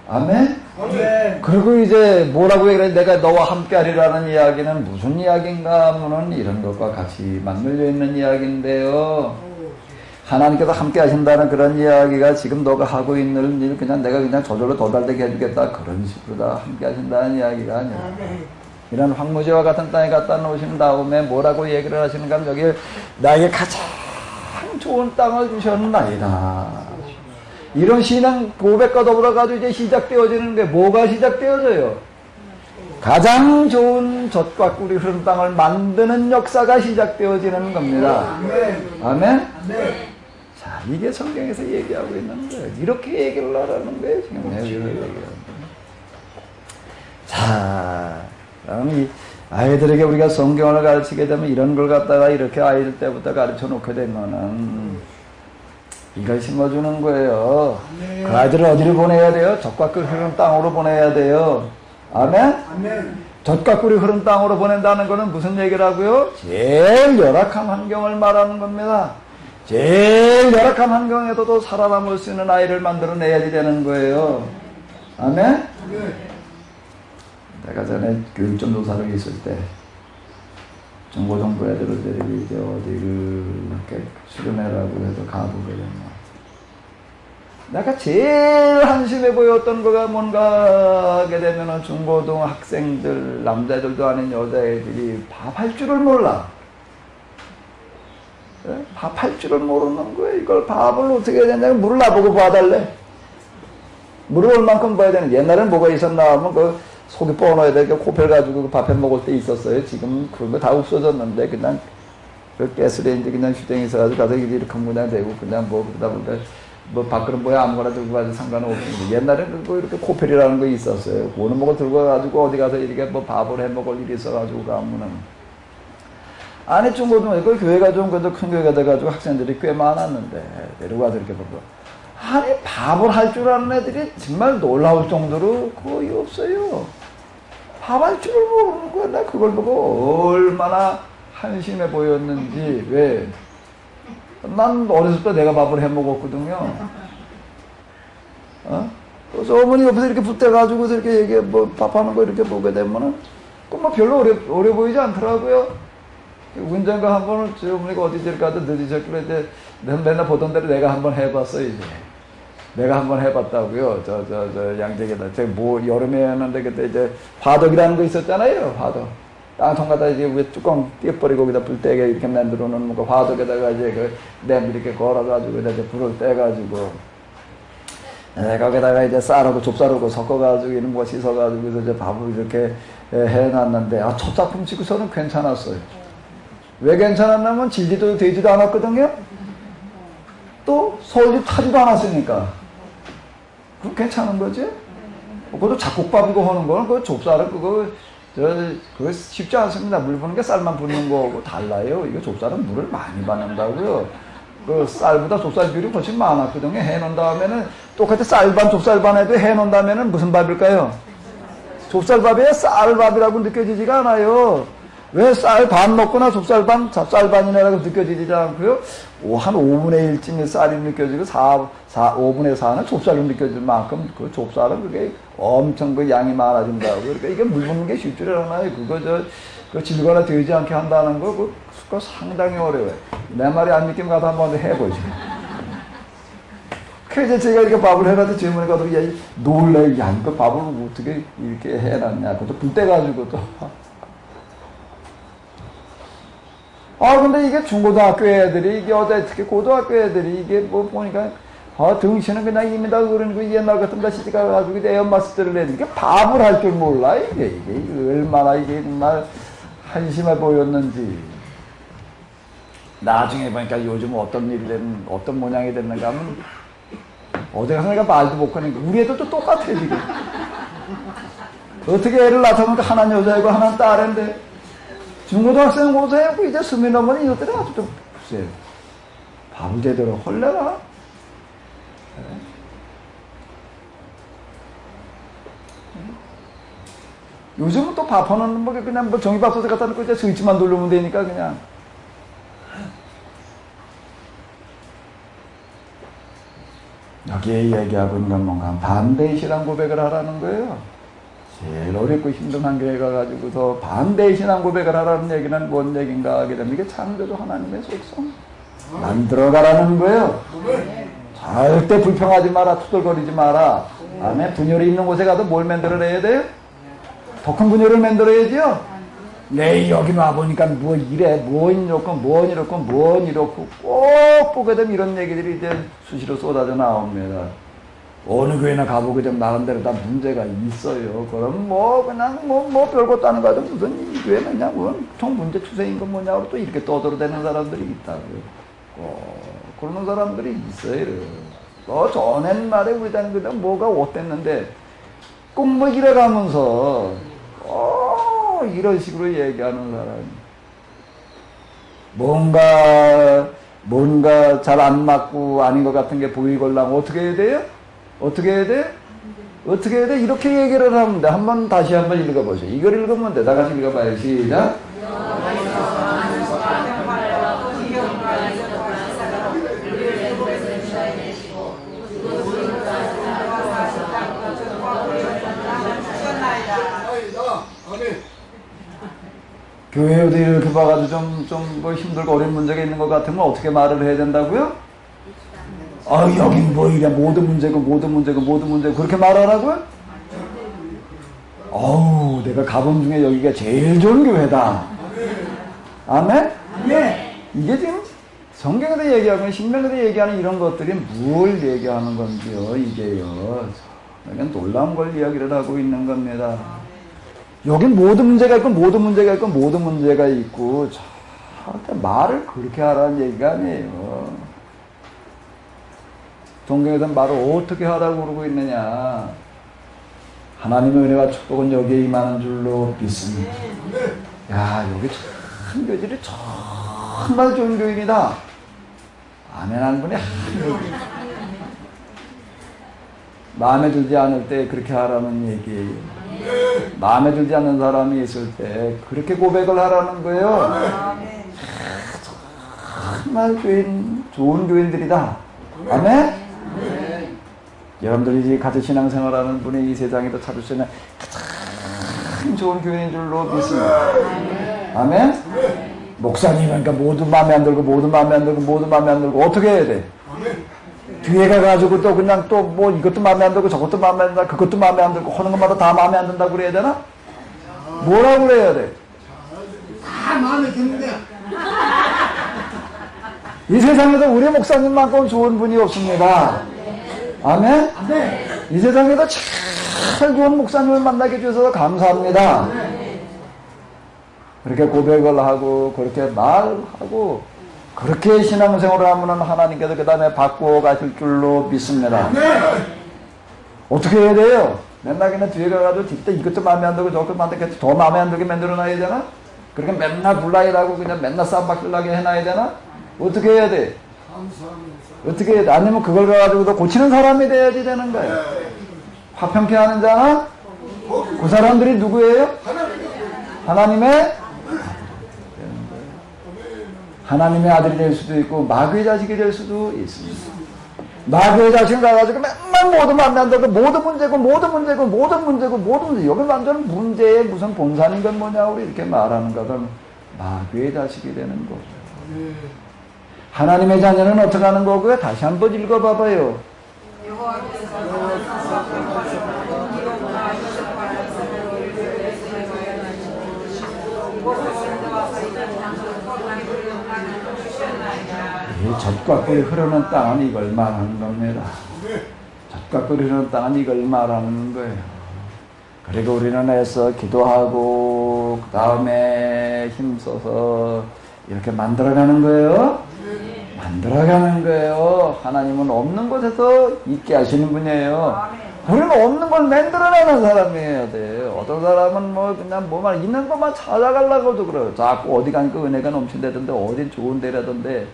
아멘? 아멘. 그리고 이제 뭐라고 그래? 내가 너와 함께 하리라는 이야기는 무슨 이야기인가 하면은 이런 것과 같이 맞물려 있는 이야기인데요. 하나님께서 함께 하신다는 그런 이야기가 지금 너가 하고 있는 일 그냥 내가 그냥 저절로 도달되게 해주겠다 그런 식으로 다 함께 하신다는 이야기가 아니라 이런 황무지와 같은 땅에 갖다 놓으신 다음에 뭐라고 얘기를 하시는가 하면 여기 나에게 가장 좋은 땅을 주셨나이다. 이런 신앙 고백과 더불어 가지고 이제 시작되어지는 게 뭐가 시작되어져요? 가장 좋은 젖과 꿀이 흐르는 땅을 만드는 역사가 시작되어지는 겁니다. 아멘? 자, 이게 성경에서 얘기하고 있는 거예요. 이렇게 얘기를 하라는 거예요. 지금 내가 얘기하는 거예요. 자, 그럼 이 아이들에게 우리가 성경을 가르치게 되면 이런 걸 갖다가 이렇게 아이들 때부터 가르쳐 놓게 되면은 이걸 심어주는 거예요. 그 아이들을 어디로 보내야 돼요? 젖과 꿀이 흐르는 땅으로 보내야 돼요. 아멘? 젖과 꿀이 흐르는 땅으로 보낸다는 것은 무슨 얘기라고요? 제일 열악한 환경을 말하는 겁니다. 제일 열악한 환경에서도 살아남을 수 있는 아이를 만들어내야지 되는 거예요. 아멘? 내가 전에 교육점 조사를 있을 때 중고등부 애들을 데리고 이제 어디를 이렇게 수련회라고 해서 가보게 됐나. 내가 제일 한심해 보였던 거가 뭔가 하게 되면은 중고등 학생들, 남자들도 아닌 여자애들이 밥할 줄을 몰라. 밥할 줄을 모르는 거예요. 이걸 밥을 어떻게 해야 되냐면 물을 나보고 봐달래. 물을 얼만큼 봐야 되는. 옛날에는 뭐가 있었나 하면 그 속이 뻐넣어야 되니까 코펠 가지고 그 밥해 먹을 때 있었어요. 지금 그런 거 다 없어졌는데 그냥 그 가스레인지 그냥 휴대용 있어가지고 가서 이렇게 그냥 대고 그냥 뭐 그러다 보니까 뭐 밥그릇 뭐야 아무거나 들고 가도 상관은 없는데 옛날에는 뭐 이렇게 코펠이라는 거 있었어요. 그거는 뭐 들고 가가지고 어디 가서 이렇게 뭐 밥을 해 먹을 일이 있어가지고 가면은 안에 중고등학교 그 교회가 좀 그래도 큰 교회가 돼가지고 학생들이 꽤 많았는데 데리고 가서 이렇게 보고 아니 밥을 할 줄 아는 애들이 정말 놀라울 정도로 거의 없어요. 밥 할 줄을 모르는 거야. 나 그걸 보고 얼마나 한심해 보였는지. 왜? 난 어렸을 때 내가 밥을 해 먹었거든요. 그래서 어머니 옆에서 이렇게 붙대가지고서 이렇게 얘기해, 뭐, 밥하는 거 이렇게 보게 되면은, 그 뭐 별로 어려 보이지 않더라고요. 언젠가 한 번은 저 어머니가 어디 저리 가도 늦으셨길래 이제 맨날 보던 대로 내가 한번 해봤어요, 이제. 내가 한번 해봤다고요. 양재에다. 여름에였는데 그때 이제 화덕이라는 거 있었잖아요, 화덕. 땅통 갖다 이제 위에 뚜껑 띄어버리고 거기다 불 떼게 이렇게 만들어 놓는 거 화덕에다가 이제 그 냄비 이렇게 걸어가지고 이제 불을 떼가지고 거기다가 이제 쌀하고 좁쌀하고 섞어가지고 이런 거 씻어가지고 이제 밥을 이렇게 해놨는데 첫 작품 찍고서는 괜찮았어요. 왜 괜찮았냐면 질기도 되지도 않았거든요. 또 서울집 타지도 않았으니까 그럼 괜찮은 거지. 그것도 잡곡밥이고 하는 거는 그 좁쌀은 그거 쉽지 않습니다. 물 부는 게 쌀만 붓는 거하고 달라요. 이거 좁쌀은 물을 많이 받는다고요. 그 쌀보다 좁쌀 비율이 훨씬 많았거든요. 해놓은 다음에는 똑같이 쌀반 좁쌀반 해도 해놓은 다음에는 무슨 밥일까요? 좁쌀밥에 쌀밥이라고 느껴지지가 않아요. 왜 쌀 반 먹거나 좁쌀반 쌀반이네라고 느껴지지 않고요. 한 5분의 1쯤의 쌀이 느껴지고 5분의 4는 좁쌀로 느껴질 만큼 그 좁쌀은 그게 엄청 그 양이 많아진다고. 그러니까 이게 물 붓는 게 쉽지 않아요. 그거 질거나 되지 않게 한다는 거 그거 상당히 어려워요. 내 말이 안 믿기면 가서 한번 해보죠. 그래서 제가 이렇게 밥을 해놔도 제 어머니가 놀라요. 야, 이거 밥을 어떻게 이렇게 해놨냐. 그것도 불 떼가지고 또. 근데 이게 중고등학교 애들이, 이게 특히 고등학교 애들이, 이게 뭐 보니까, 등신은 그냥 입니다. 그런 거 옛날 같은 데 시집가가지고 애엄마스터를 내는 게 밥을 할 줄 몰라. 이게 얼마나 이게 정말 한심해 보였는지. 나중에 보니까 요즘 어떤 일이 됐는, 어떤 모양이 됐는가 하면, 어디 가서 내가 말도 못 하니까, 우리 애도 또 똑같아, 지금. 어떻게 애를 낳았으니까 하나는 여자이고 하나는 딸인데, 중고등학생 고생하고 이제 수민 어머니 이것들이 아주 좀 글쎄요. 밥을 제대로 헐래나? 요즘은 또 밥하는 뭐 그냥 뭐 종이밥솥에 갖다 놓고 이제 스위치만 돌리면 되니까 그냥. 여기에 얘기하고 있는 건 뭔가 반대의 신앙 고백을 하라는 거예요. 제일 어렵고 힘든 한계에 가가지고서 반대의 신앙 고백을 하라는 얘기는 뭔 얘기인가 하게 되면 이게 창조주 하나님의 속성 만들어가라는 거예요. 절대 불평하지 마라. 투덜거리지 마라. 다음에 분열이 있는 곳에 가도 뭘 만들어내야 돼요? 더 큰 분열을 만들어야지요. 네, 여기 와보니까 뭐 이래, 뭔 이렇고 꼭 보게 되면 이런 얘기들이 이제 수시로 쏟아져 나옵니다. 어느 교회나 가보게 되면 나름대로 다 문제가 있어요. 그럼 그냥 별것도 아닌 거 같아. 무슨 이 교회는 그냥 보통 문제 추세인 건 뭐냐고 또 이렇게 떠들어대는 사람들이 있다고요. 그러는 사람들이 있어요. 전엔 말에 우리 당그당 뭐가 어땠는데 꼭 뭐 이래가면서 이런 식으로 얘기하는 사람이 뭔가 잘 안 맞고 아닌 것 같은 게 보이걸랑 어떻게 해야 돼요? 어떻게 해야 돼? 이렇게 얘기를 하면 돼. 다시 한번 읽어보세요. 이걸 읽으면 돼. 다 같이 읽어봐요. 시작. 교회에도 이렇게 봐가지고 좀 힘들고 어려운 문제가 있는 것 같으면 어떻게 말을 해야 된다고요? 여긴 뭐 이래. 모든 문제고 그렇게 말하라고요? 내가 가본 중에 여기가 제일 좋은 교회다. 아멘? 네. 이게 지금 성경에서 얘기하고 신명에서 얘기하는 이런 것들이 뭘 얘기하는 건지요, 이게요. 그냥 놀라운 걸 이야기를 하고 있는 겁니다. 여긴 모든 문제가 있고 저한테 말을 그렇게 하라는 얘기가 아니에요. 성경에서 말을 어떻게 하라고 그러고 있느냐. 하나님의 은혜와 축복은 여기에 임하는 줄로 믿습니다. 야, 여기 참 교질이 정말 좋은 교인이다. 아멘 하는 분이 마음에 들지 않을 때 그렇게 하라는 얘기예요. 마음에 들지 않는 사람이 있을 때 그렇게 고백을 하라는 거예요. 정말 좋은 교인들이다. 아멘? 여러분들이 같이 신앙생활하는 분이 이 세상에도 찾을 수 있는 가장 좋은 교인인 줄로 믿습니다. 아멘? 목사님은 그러니까 모두 마음에 안 들고 모두 마음에 안 들고 모두 마음에 안 들고 어떻게 해야 돼? 뒤에 가가지고 또 그냥 또 뭐 이것도 마음에 안 들고 저것도 마음에 안 들고 그것도 마음에 안 들고 하는 것마다 다 마음에 안 든다고 그래야 되나? 뭐라고 그래야 돼?
다 마음에 드는데
이 세상에서 우리 목사님만큼 좋은 분이 없습니다. 아멘? 이 세상에서 제일 좋은 목사님을 만나게 해주셔서 감사합니다. 그렇게 고백을 하고 그렇게 말하고 그렇게 신앙생활을 하면 하나님께서 그 다음에 바꾸어 가실 줄로 믿습니다. 어떻게 해야 돼요? 맨날 그냥 뒤에 가가지고 뒷때 이것도 마음에 안 들고 저것도 마음에 안 들고 더 마음에 안 들게 만들어놔야 되나? 그렇게 맨날 불라이라고 그냥 맨날 쌈박질나게 해놔야 되나? 어떻게 해야 돼? 어떻게 해야 돼? 아니면 그걸 가가지고 더 고치는 사람이 돼야지 되는 거예요. 화평케 하는 자는 그 사람들이 누구예요? 하나님의 아들이 될 수도 있고 마귀의 자식이 될 수도 있습니다. 마귀의 자식을 가가지고 맨날 모두 마음에 안 들고 모두 문제고 여기 완전 문제의 무슨 본산인 건 뭐냐고 이렇게 말하는 것은 마귀의 자식이 되는 거죠. 하나님의 자녀는 어떻게 하는 거고요? 다시 한번 읽어봐봐요. 이 젖과 꿀이 흐르는 땅은 이걸 말하는 겁니다. 젖과 꿀이 흐르는 땅은 이걸 말하는 거예요. 그리고 우리는 애써 기도하고 그 다음에 힘써서 이렇게 만들어가는 거예요. 만들어가는 거예요. 하나님은 없는 곳에서 있게 하시는 분이에요. 우리는 없는 걸 만들어내는 사람이어야 돼요. 어떤 사람은 뭐 그냥 뭐만 있는 것만 찾아가려고도 그래요. 자꾸 어디 가니까 은혜가 넘친다던데 어디 좋은 데라던데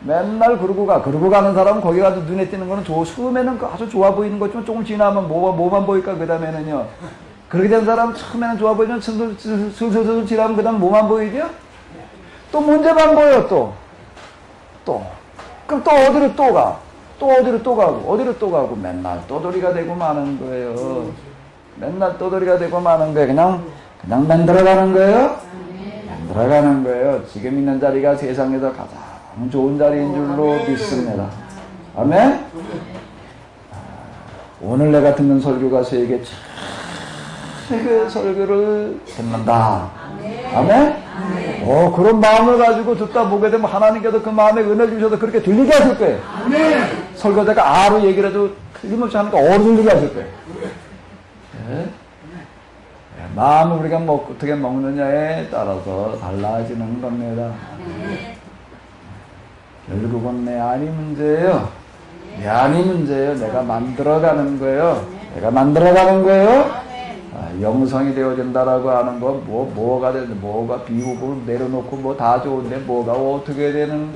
맨날 그러고 가는 사람은 거기 가서 눈에 띄는 거는 처음에는 아주 좋아 보이는 거지만 조금 지나면 뭐만 보일까 그 다음에는요. 그렇게 된 사람은 처음에는 좋아 보이지만 슬슬 지나면 그 다음 뭐만 보이죠? 또 문제만 보여 또. 그럼 또 어디로 또 가? 어디로 또 가고 맨날 떠돌이가 되고 마는 거예요. 맨날 떠돌이가 되고 마는 거예요. 그냥 만들어가는 거예요. 만들어가는 거예요. 지금 있는 자리가 세상에서 가장 좋은 자리인 줄로 믿습니다. 아멘? 오늘 내가 듣는 설교가 세계 최고의 설교를 듣는다. 아멘? 그런 마음을 가지고 듣다 보게 되면 하나님께서 그 마음에 은혜 주셔서 그렇게 들리게 하실 거예요. 설교자가 아로 얘기를 해도 틀림없이 하니까 어로 들리게 하실 거예요. 네? 마음을 우리가 어떻게 먹느냐에 따라서 달라지는 겁니다. 결국은 내 안이 문제예요. 내 안이 문제예요. 내가 만들어가는 거예요. 영성이 되어진다라고 하는 건 뭐가 되는데 뭐가 비우고 내려놓고 뭐 다 좋은데 뭐가 어떻게 되는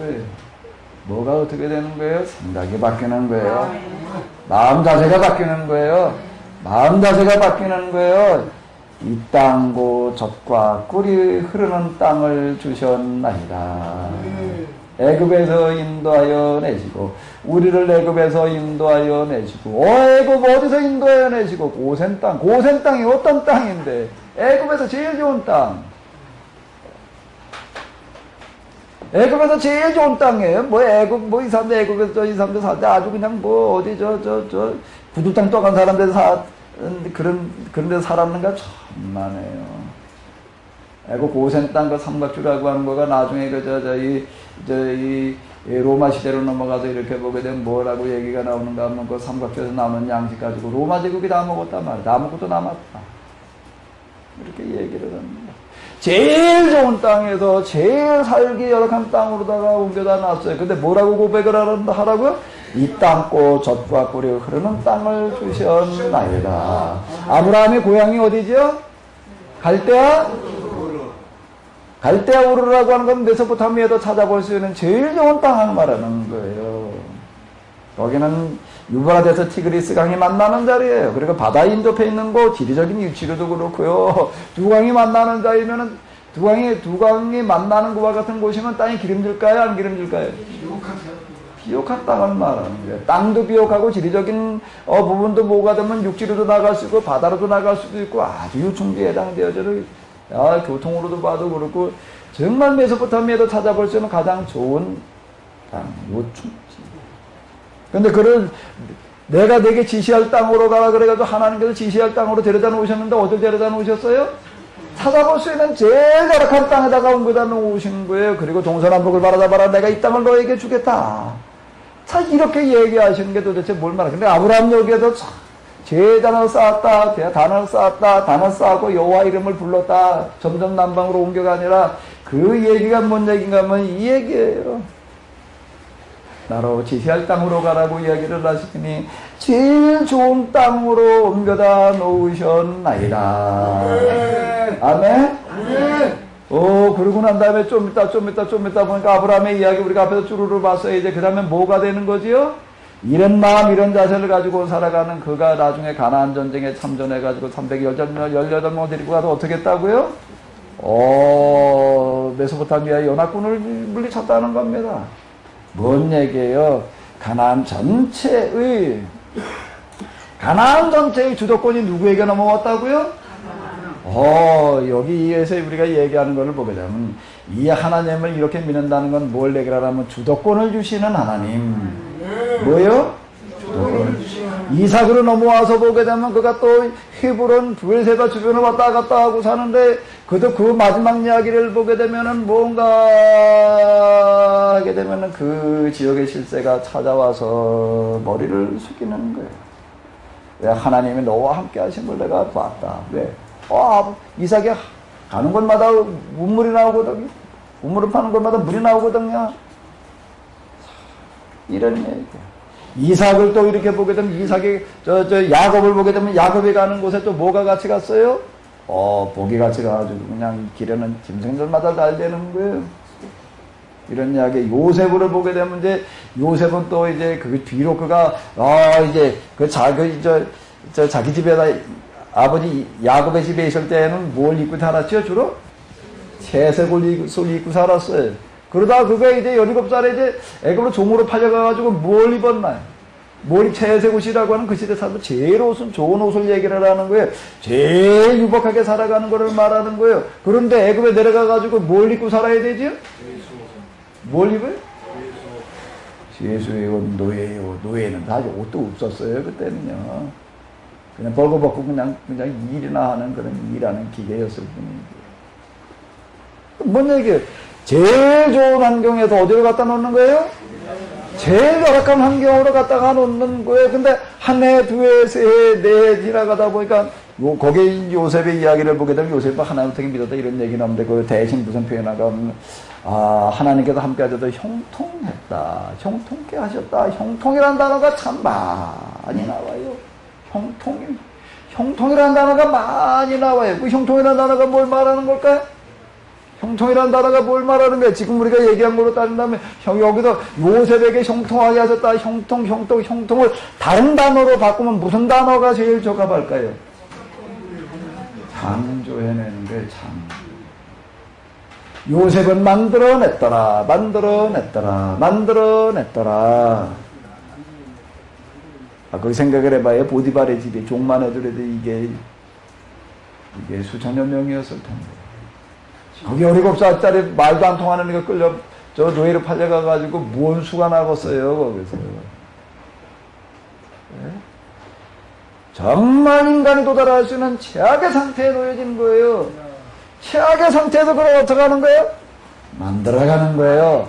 거예요? 생각이 바뀌는 거예요. 마음 자세가 바뀌는 거예요. 이 땅고 젖과 꿀이 흐르는 땅을 주셨나이다. 애굽에서 인도하여 내시고 우리를 애굽에서 인도하여 내시고 애굽 어디서 인도하여 내시고 고센 땅이 어떤 땅인데 애굽에서 제일 좋은 땅. 애굽에서 제일 좋은 땅이에요. 이 사람들 애굽에서 이 사람들 사는데 아주 그냥 어디 구두 땅 떠간 사람들 그런 데서 살았는가 천만에요. 애굽 고센 땅 그 삼각주라고 하는 거가 나중에 이 로마 시대로 넘어가서 이렇게 보게 되면 뭐라고 얘기가 나오는가 하면 그 삼각주에서 남은 양식 가지고 로마 제국이 다 먹었단 말이야. 아무것도 남았다. 이렇게 얘기를 합니다. 제일 좋은 땅에서 제일 살기 열악한 땅으로다가 옮겨다 놨어요. 근데 뭐라고 고백을 하라고요? 이 땅꽃 젖과 꿀이 흐르는 땅을 주셨나이다. 아브라함의 고향이 어디죠? 갈대아? 갈대아 우르라고 하는 건 메소포타미아에도 찾아볼 수 있는 제일 좋은 땅을 말하는 거예요. 거기는 유브라데스 티그리스 강이 만나는 자리예요. 그리고 바다에 인접해 있는 곳, 지리적인 위치로도 그렇고요. 두 강이 만나는 자리면은 두 강이 만나는 곳과 같은 곳이면 땅이 기름질까요? 안 기름질까요? 비옥한 땅을 말하는 거예요. 땅도 비옥하고 지리적인 부분도 뭐가 되면 육지로도 나갈 수 있고 바다로도 나갈 수도 있고 아주 유충지에 해당되어져요. 교통으로도 봐도 그렇고 정말 메소포타미아에도 찾아볼 수 있는 가장 좋은 땅, 요충지. 근데 그를 내가 내게 지시할 땅으로 가라 그래가지고 하나님께서 지시할 땅으로 데려다 놓으셨는데 어딜 데려다 놓으셨어요? 찾아볼 수 있는 제일 열악한 땅에다가 옮겨다 놓으신 거예요. 그리고 동서남북을 바라잡아라 내가 이 땅을 너에게 주겠다. 참 이렇게 얘기하시는 게 도대체 뭘 말하는 근데 아브라함 여기에도 제단을 쌓았다, 단을 쌓았다, 단을 쌓고 여호와 이름을 불렀다. 점점 남방으로 옮겨가 아니라 그 얘기가 뭔 얘기인가 하면 이 얘기예요. 나로 지시할 땅으로 가라고 이야기를 하시더니 제일 좋은 땅으로 옮겨다 놓으셨나이다. 아멘? 그러고 난 다음에 좀 있다 보니까 아브라함의 이야기 우리가 앞에서 쭈루루 봤어요. 이제 그 다음에 뭐가 되는 거지요? 이런 마음, 이런 자세를 가지고 살아가는 그가 나중에 가나안 전쟁에 참전해가지고 318명 데리고 가서 어떻게 했다고요? 메소포타미아의 연합군을 물리쳤다는 겁니다. 뭔 얘기예요? 가나안 전체의 주도권이 누구에게 넘어왔다고요? 여기에서 우리가 얘기하는 것을 보게 되면 이 하나님을 이렇게 믿는다는 건 뭘 얘기하냐면 주도권을 주시는 하나님. 뭐요? 주도권을 주시는. 이삭으로 넘어와서 보게 되면 그가 또 헤브론 브엘세바 주변을 왔다 갔다 하고 사는데 그도 그 마지막 이야기를 보게 되면은 뭔가 하게 되면은 그 지역의 실세가 찾아와서 머리를 숙이는 거예요. 왜? 하나님이 너와 함께 하신 걸 내가 봤다. 왜? 이삭이 가는 곳마다 우물이 나오거든요. 우물을 파는 곳마다 물이 나오거든요. 이런 얘기예요. 이삭을 또 이렇게 보게 되면 이삭이 야곱을 보게 되면 야곱이 가는 곳에 또 뭐가 같이 갔어요? 복이 같이 가가지고 그냥 길에는 짐승들마다 잘 되는 거예요. 이런 이야기. 요셉을 보게 되면 이제 요셉은 또 이제 그 뒤로 그가 이제 자기 집에다 아버지 야곱의 집에 있을 때는 뭘 입고 살았죠? 주로 채색 옷을 입고 살았어요. 그러다가 그가 이제 17살에 이제 애굽으로 종으로 팔려가가지고 뭘 입었나요? 채색 옷이라고 하는 그 시대 사람들 제일 좋은 옷을 얘기를 하는 거예요. 제일 유복하게 살아가는 거를 말하는 거예요. 그런데 애굽에 내려가가지고 뭘 입고 살아야 되죠? 뭘 입어요? 예수의 옷, 노예의 옷. 노예는 사실 옷도 없었어요. 그때는요. 그냥 벌거벗고 그냥 일이나 하는 그런 일하는 기계였을 뿐이에요. 뭔 얘기예요? 제일 좋은 환경에서 어디로 갖다 놓는 거예요? 제일 열악한 환경으로 갖다가 놓는 거예요. 근데 한 해, 두 해, 세 해, 네 해 지나가다 보니까 거기에 요셉의 이야기를 보게 되면 요셉은 하나님을 되게 믿었다 이런 얘기는 없는데 그 대신 무슨 표현하가 하나님께서 함께 하셔서 형통했다. 형통케 하셨다. 형통이라는 단어가 참 많이 나와요. 형통이라는 단어가 많이 나와요. 그 형통이라는 단어가 뭘 말하는 걸까요? 형통이라는 단어가 뭘 말하는 거야? 지금 우리가 얘기한 걸로 따진다면 여기서 요셉에게 형통하게 하셨다. 형통을 다른 단어로 바꾸면 무슨 단어가 제일 적합할까요? 창조해내는 거예요. 창조. 요셉은 만들어냈더라. 그 생각을 해봐요. 보디발의 집이 종만 해더라도 이게 수천여 명이었을 텐데. 거기 17살짜리 말도 안 통하는 애가 끌려 저 노예로 팔려가가지고 뭔 수가 나겠어요 거기서. 네? 정말 인간이 도달할 수 있는 최악의 상태에 놓여진 거예요. 최악의 상태에서 그걸 어떻게 하는 거예요? 만들어가는 거예요.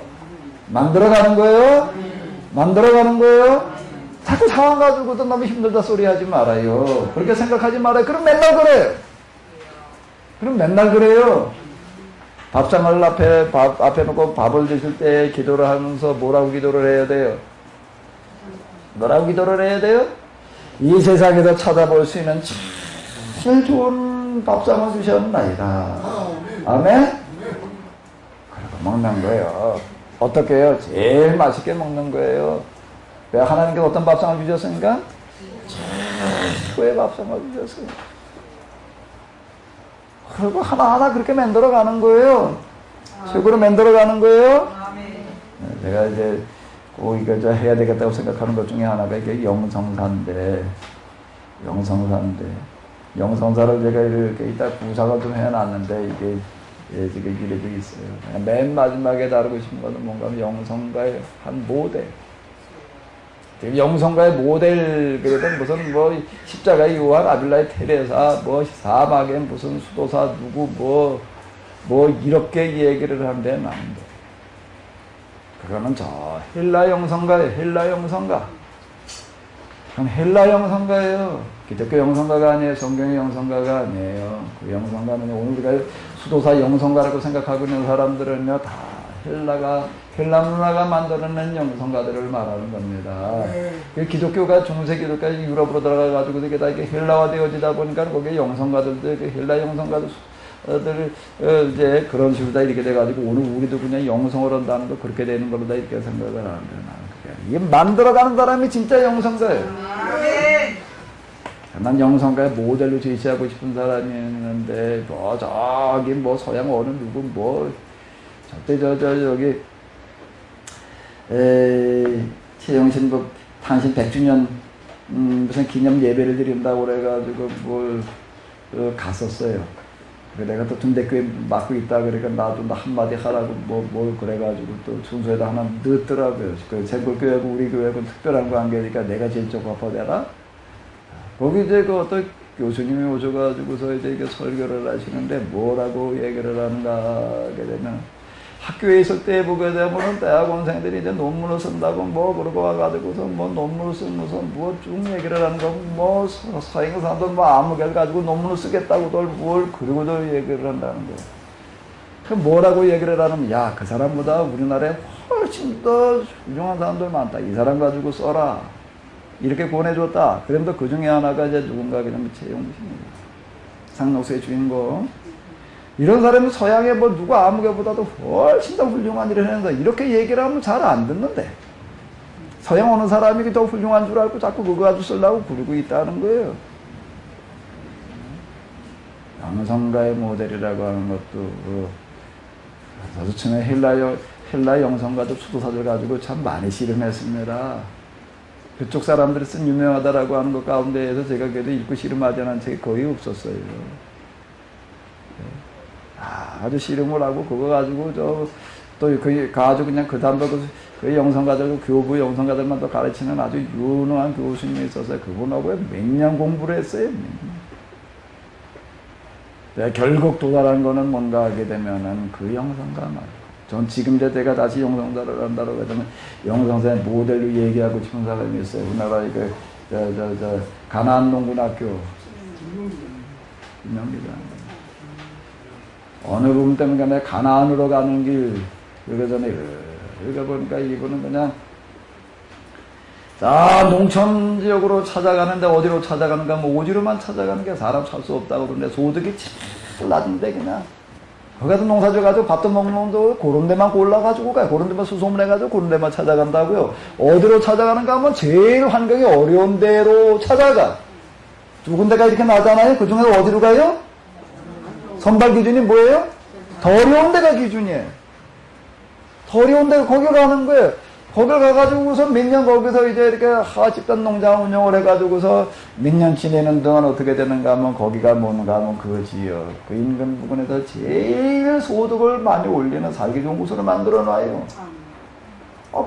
자꾸 상황 가지고도 너무 힘들다 소리 하지 말아요. 그렇게 생각하지 말아요. 그럼 맨날 그래요. 밥상을 앞에 놓고 밥을 드실 때 기도를 하면서 뭐라고 기도를 해야 돼요? 뭐라고 기도를 해야 돼요? 이 세상에서 찾아볼 수 있는 제일 좋은 밥상을 주셨나이다. 아멘? 그리고 먹는 거예요. 어떻게 해요? 제일 맛있게 먹는 거예요. 왜 하나님께서 어떤 밥상을 주셨습니까? 최고의 밥상을 주셨어요. 그리고 하나하나 그렇게 만들어 가는 거예요. 최고로 만들어 가는 거예요. 제가 이제 꼭 이거 저 해야 되겠다고 생각하는 것 중에 하나가 이게 영성사인데, 영성사를 제가 이렇게 이따 구상을 좀 해놨는데, 이게 지금 이래도 있어요. 맨 마지막에 다루고 싶은 것은 뭔가 영성가의 한 모델. 영성가의 모델, 그래도 무슨 뭐 십자가의 요한, 아빌라의 테레사, 뭐 사막의 무슨 수도사 누구 뭐 이렇게 얘기를 하는데 안 돼. 그거는 저 헬라 영성가예요. 헬라 영성가. 그건 헬라 영성가예요. 기독교 영성가가 아니에요. 성경의 영성가가 아니에요. 그 영성가는 오늘 우리가 수도사 영성가라고 생각하고 있는 사람들은요, 다 헬라 문화가 만들어낸 영성가들을 말하는 겁니다. 기독교가 중세 기독교가 유럽으로 들어가가지고 이게 다 이게 헬라화되어지다 보니까 거기에 영성가들도 헬라 영성가들 이제 그런 식으로 다 이렇게 돼가지고 오늘 우리도 그냥 영성을 한다는 거 그렇게 되는 걸로 다 이렇게 생각을 하는데 이게 만들어가는 사람이 진짜 영성가예요. 난 영성가의 모델로 제시하고 싶은 사람이 있는데 뭐 저기 뭐 서양 어느 누구 뭐 저때 저기 최영신 탄신 100주년 무슨 기념 예배를 드린다고 그래가지고 갔었어요. 그래 내가 또 둔대교회 맡고 있다 그러니까 나도 한마디 하라고 뭘 그래가지고 또 순서에다 하나 넣었더라고요. 그 제골교회하고 우리 교회하고 특별한 관계니까 내가 제일 적합하더라. 거기 이제 그 어떤 교수님이 오셔가지고서 이제 이게 설교를 하시는데 뭐라고 얘기를 하는가 하게 되면 학교에 있을 때 보게 되면은 대학원생들이 이제 논문을 쓴다고 그러고 와가지고서 논문을 쓰면서 쭉 얘기를 하는 거 서양 사람들 아무개를 가지고 논문을 쓰겠다고들 그러고들 얘기를 한다는 거예요. 그 뭐라고 얘기를 하냐면 야, 그 사람보다 우리나라에 훨씬 더 훌륭한 사람들 많다. 이 사람 가지고 써라. 이렇게 권해줬다. 그런데 그 중에 하나가 이제 누군가 그러면 최영신입니다. 상록수의 주인공. 이런 사람은 서양의 누구 아무개보다도 훨씬 더 훌륭한 일을 했는데 이렇게 얘기를 하면 잘 안 듣는데 서양 어느 사람이 더 훌륭한 줄 알고 자꾸 그거 가지고 쓰려고 부르고 있다는 거예요. 영성가의 모델이라고 하는 것도 저도 처음에 헬라 영성가도 수도사들 가지고 참 많이 씨름했습니다. 그쪽 사람들이 쓴 유명하다라고 하는 것 가운데에서 제가 그래도 읽고 씨름하지 않은 책이 거의 없었어요. 아주 씨름을 하고 그거 가지고 또 그 가지고 그냥 그 다음에 그 영성가들 교부 영성가들만 또 가르치는 아주 유능한 교수님이 있었어요. 그분하고 몇 년 공부를 했어요. 결국 도달한 거는 뭔가 하게 되면은 그 영성가 말이에요. 전 지금 이제 내가 다시 영성사를 한다고 하면 영성사의 모델로 얘기하고 싶은 사람이 있어요. 우리나라 가나안 농군학교 유명합니다. 어느 부분 때문에 내가 가나안으로 가는 길 읽어전에 읽어보니까 이분은 그냥 자 농촌 지역으로 찾아가는데 어디로 찾아가는가 오지로만 찾아가는 게 사람 살 수 없다고 그러는데 소득이 제일 낮은데 그냥 거기 가서 농사지어 가지고 밥도 먹는 놈도 그런 데만 골라가지고 가요. 그런 데만 수소문해가지고 그런 데만 찾아간다고요. 어디로 찾아가는가 하면 제일 환경이 어려운 데로 찾아가. 두 군데가 이렇게 나잖아요. 그 중에서 어디로 가요? 선발 기준이 뭐예요? 더 어려운 데가 기준이에요. 더 어려운 데가 거기로 가는 거예요. 거기를 가가지고서 몇 년 거기서 이제 이렇게 집단 농장 운영을 해가지고서 몇 년 지내는 동안 어떻게 되는가 하면 거기가 뭔가 하면 그 지역, 그 인근 부근에서 제일 소득을 많이 올리는 살기 좋은 곳으로 만들어 놔요.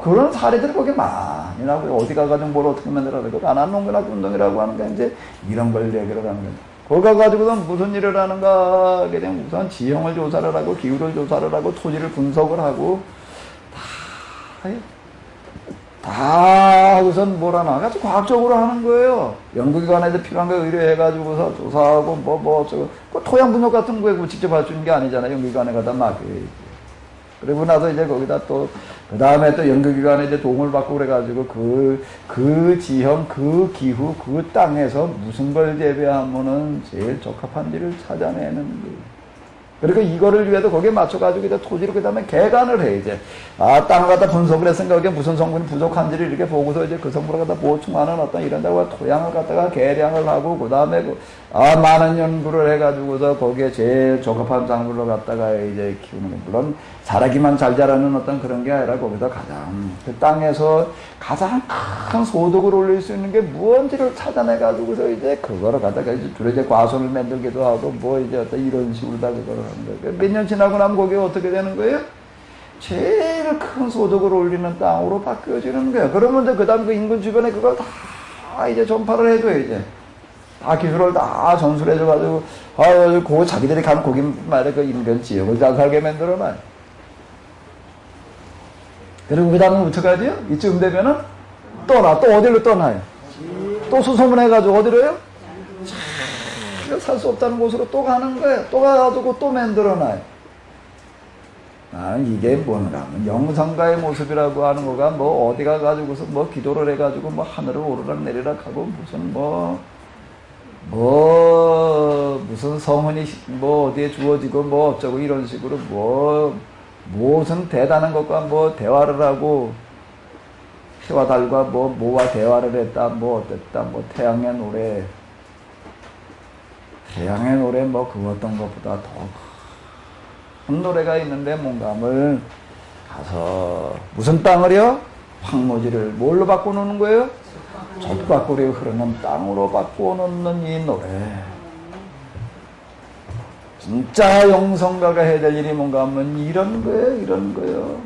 그런 사례들이 거기 많이 나고요. 어디 가가지고 뭘 어떻게 만들어야 되고, 가나안 농군학교 운동이라고 하는 게 이제 이런 걸 얘기를 하는 거예요. 거기 가가지고서 무슨 일을 하는가 하게 되면 우선 지형을 조사를 하고, 기후를 조사를 하고, 토지를 분석을 하고, 다 하고선 뭐라 나가지고 과학적으로 하는 거예요. 연구기관에서 필요한 거 의뢰해가지고서 조사하고 뭐 어쩌고. 그 토양 분석 같은 거에 직접 할 수 있는 게 아니잖아요. 연구기관에 가다 맡겨야지. 그리고 나서 이제 거기다 또, 그 다음에 또 연구기관에 이제 도움을 받고 그래가지고 그 지형, 그 기후, 그 땅에서 무슨 걸 재배하면은 제일 적합한지를 찾아내는 거예요. 그리고 이거를 위해서 거기에 맞춰가지고 이제 토지를 그 다음에 개간을 해, 이제. 땅을 갖다 분석을 했으니까 거기에 무슨 성분이 부족한지를 이렇게 보고서 이제 그 성분을 갖다 보충하는 어떤 이런 데가 토양을 갖다가 개량을 하고, 그 다음에 많은 연구를 해가지고서 거기에 제일 적합한 작물을 갖다가 이제 키우는 거. 물론 자라기만 잘 자라는 어떤 그런 게 아니라 거기서 가장, 그 땅에서 가장 큰 소득을 올릴 수 있는 게 무언지를 찾아내가지고서 이제 그거를 갖다가 이제 주로 이제 과수를 만들기도 하고 뭐 이제 어떤 이런 식으로 다 그거를 하는 거예요. 몇 년 지나고 나면 거기가 어떻게 되는 거예요? 제일 큰 소득을 올리는 땅으로 바뀌어지는 거예요. 그러면 이제 그 다음 그 인근 주변에 그걸 다 이제 전파를 해줘요, 이제. 다 기술을 다 전수해줘가지고, 그거 자기들이 가면 거기 말에 그 인근 지역을 잘 살게 만들어놔요. 그리고 그 다음에 어떡하지요? 이쯤 되면은 또 어디로 떠나요? 또 수소문해가지고 어디로요? 살 수 없다는 곳으로 또 가는 거예요. 또 가가지고 또 만들어놔요. 이게 뭔가 하면 영성가의 모습이라고 하는 거가 뭐 어디 가가지고서 뭐 기도를 해가지고 뭐 하늘을 오르락 내리락 하고 무슨 무슨 성은이 뭐 어디에 주어지고 뭐 어쩌고 이런 식으로 무슨 대단한 것과 뭐 대화를 하고 해와 달과 뭐와 대화를 했다 뭐 어땠다 뭐 태양의 노래 뭐 그 어떤 것보다 더 큰 노래가 있는데 뭔가를 가서 무슨 땅을요? 황무지를 뭘로 바꿔놓는 거예요? 젖바꾸리 흐르는 땅으로 바꿔놓는 이 노래. 진짜 영성가가 해야 될 일이 뭔가 하면 이런 거예요.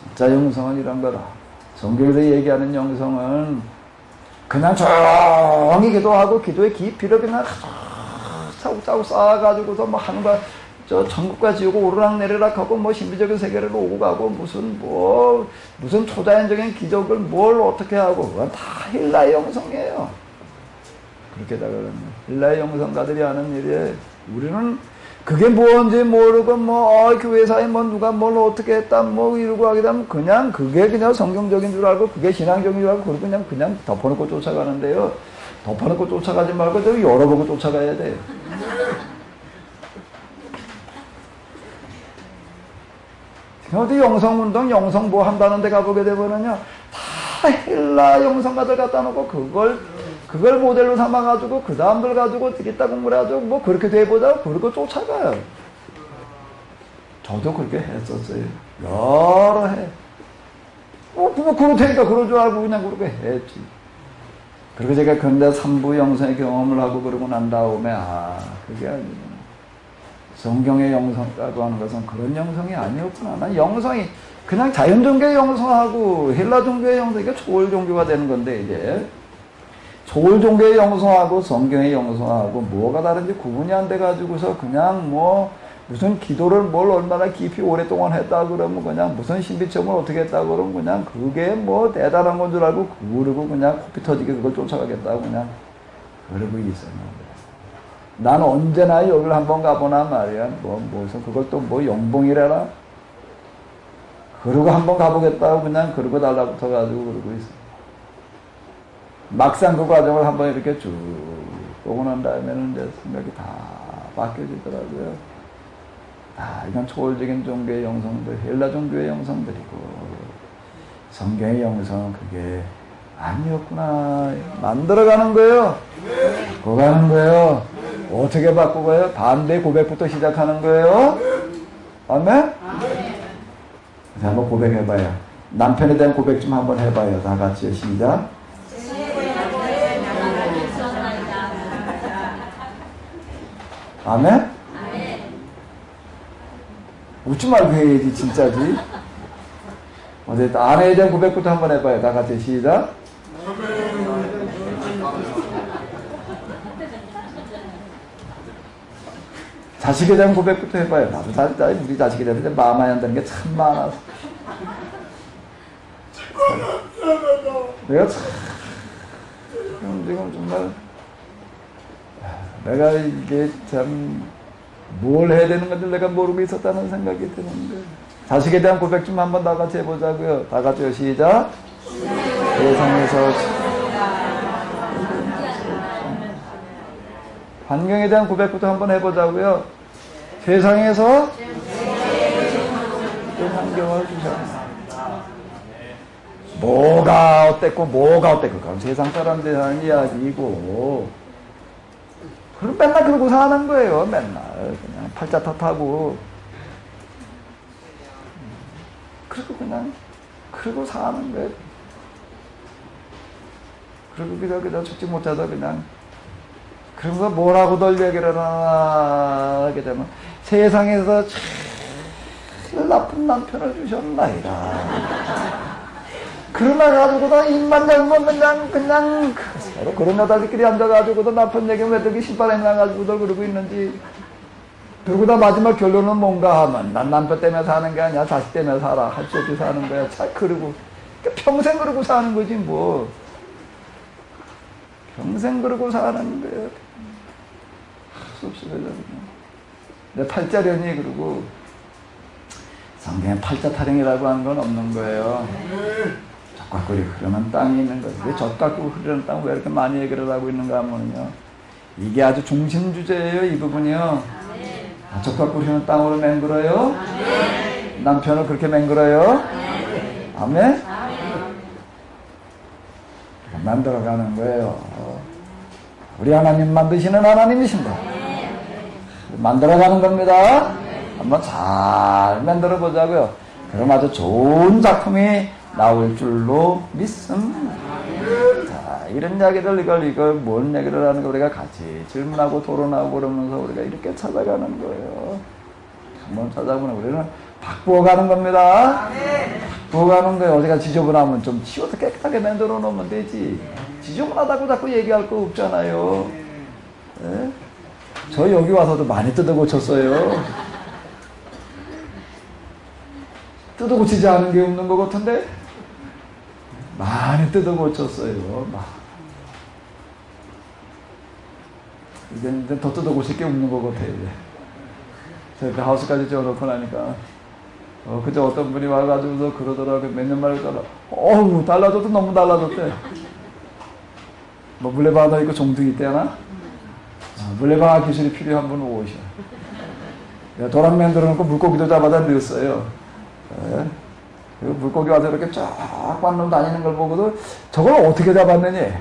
진짜 영성은 이런 거다. 성경에서 얘기하는 영성은 그냥 조용히 기도하고 기도의 깊이를 그냥 차곡차곡 쌓아가지고서 뭐 하늘과 저 천국과 지옥을 오르락내리락 하고 뭐 신비적인 세계를 오고 가고 무슨 초자연적인 기적을 뭘 어떻게 하고 그건 다 힐라의 영성이에요. 그렇게다가 힐라의 영성가들이 하는 일에 우리는 그게 뭔지 모르고 교회사에 누가 뭘 어떻게 했다 이러고 하게 되면 그냥 그게 그냥 성경적인 줄 알고 그게 신앙적인 줄 알고 그냥 덮어놓고 쫓아가는데요. 덮어놓고 쫓아가지 말고 저 열어보고 쫓아가야 돼요. 어디 영성운동, 영성뭐 한다는 데 가보게 되면은요, 다 헬라 영성가들 갖다 놓고 그걸 모델로 삼아가지고 그 다음들 가지고 드리다 공부를 해가지고 그렇게 돼보자 그러고 쫓아가요. 저도 그렇게 했었어요. 여러 해. 그렇다니까 그런 줄 알고 그냥 그렇게 했지. 그리고 제가 근대 3부 영성의 경험을 하고 그러고 난 다음에, 그게 아니구나. 성경의 영성이라고 하는 것은 그런 영성이 아니었구나. 난 영성이 그냥 자연 종교의 영성하고 헬라 종교의 영성, 이게 초월 종교가 되는 건데, 이제. 초월 종교의 영성하고 성경의 영성하고 뭐가 다른지 구분이 안 돼가지고서 그냥 무슨 기도를 얼마나 깊이 오랫동안 했다 그러면 그냥 무슨 신비체험을 어떻게 했다 그러면 그냥 그게 대단한 건 줄 알고 그러고 그냥 코피 터지게 그걸 쫓아가겠다고 그냥 그러고 있었는데. 난 언제나 여기를 한번 가보나 말이야. 무슨 그걸 또 영봉이래라. 그러고 한번 가보겠다고 그냥 그러고 달라붙어가지고 그러고 있어. 막상 그 과정을 한번 이렇게 쭉 보고 난 다음에는 이제 생각이 다 바뀌어지더라고요. 이건 초월적인 종교의 영성들, 헬라 종교의 영성들이고, 성경의 영성은 그게 아니었구나. 만들어가는 거예요. 바꿔가는 거예요. 어떻게 바꾸고요? 반대 고백부터 시작하는 거예요. 아멘? 한번 고백해봐요. 남편에 대한 고백 좀 한번 해봐요. 다 같이요. 시작. 아멘? 웃지 말고 해야지, 진짜지. 어쨌든, 아내에 대한 고백부터 한번 해봐요. 다 같이 시작. 자식에 대한 고백부터 해봐요. 나도 우리 자식에 대한 마음에 안 드는 게 참 많아서. 내가 참 지금 정말 내가 이게 참 뭘 해야 되는 건지 내가 모르고 있었다는 생각이 드는데 자식에 대한 고백 좀 한번 다 같이 해보자고요. 다 같이요. 시작. 세상에서 환경에 대한 고백부터 한번 해보자고요. 세상에서 어떤 환경을 주셨나. 뭐가 어땠고 뭐가 어땠고 그건 세상 사람들에 대한 이야기이고 그럼 맨날 그러고 사는 거예요. 맨날 그냥 팔자 탓하고 그리고 그냥 그러고 사는 거예요. 그리고 그저 죽지 못해서 그냥 그러면서 뭐라고들 얘기를 하게 되면 세상에서 제일 나쁜 남편을 주셨나이다. 그러나 가지고도 입만 열면 그냥 서로 그런 여자들끼리 앉아가지고도 남편 얘기 왜 이렇게 신발에 나가지고도 그러고 있는지. 그러고 다 마지막 결론은 뭔가 하면 난 남편 때문에 사는 게 아니야 자식 때문에 살아 할 수 없이 사는 거야. 자 그러고 평생 그러고 사는 거지 뭐. 평생 그러고 사는 거야. 할 수 없이 그냥. 내 팔자련이 그러고 성경에 팔자 타령이라고 하는 건 없는 거예요. 젖갖고 흐르는 땅이 있는 거예요. 왜 젖갖고 흐르는 땅 왜 이렇게 많이 얘기를 하고 있는가 하면요. 이게 아주 중심 주제예요. 이 부분이요. 젖갖고 흐르는 땅으로 맹글어요. 남편을 그렇게 맹글어요. 아멘. 만들어가는 거예요. 우리 하나님 만드시는 하나님이신다. 만들어가는 겁니다. 한번 잘 만들어 보자고요. 그럼 아주 좋은 작품이 나올 줄로 믿습니다. 자, 이런 이야기를 이걸 뭔 얘기를 하는 거 우리가 같이 질문하고 토론하고 그러면서 우리가 이렇게 찾아가는 거예요. 한번 찾아보는 우리는 바꾸어가는 겁니다. 바꾸어가는 거예요. 어디가 지저분하면 좀 치워서 깨끗하게 만들어 놓으면 되지. 지저분하다고 자꾸 얘기할 거 없잖아요. 네? 저 여기 와서도 많이 뜯어 고쳤어요. 뜯어 고치지 않은 게 없는 것 같은데 많이 뜯어 고쳤어요. 이제 더 뜯어 고칠 게 없는 것 같아요. 이제. 저희 하우스까지 지어놓고 나니까 그저 어떤 분이 와가지고서 그러더라고요. 몇 년 만에 어우 달라졌도 너무 달라졌대. 뭐 물레방아 있고 종등이 때나 물레방아 기술이 필요한 분은 오셔. 내가 도랑 만들어놓고 물고기도 잡아다 넣었어요. 네. 그리고 물고기 와서 이렇게 쫙 만놈 다니는 걸 보고도 저걸 어떻게 잡았느니?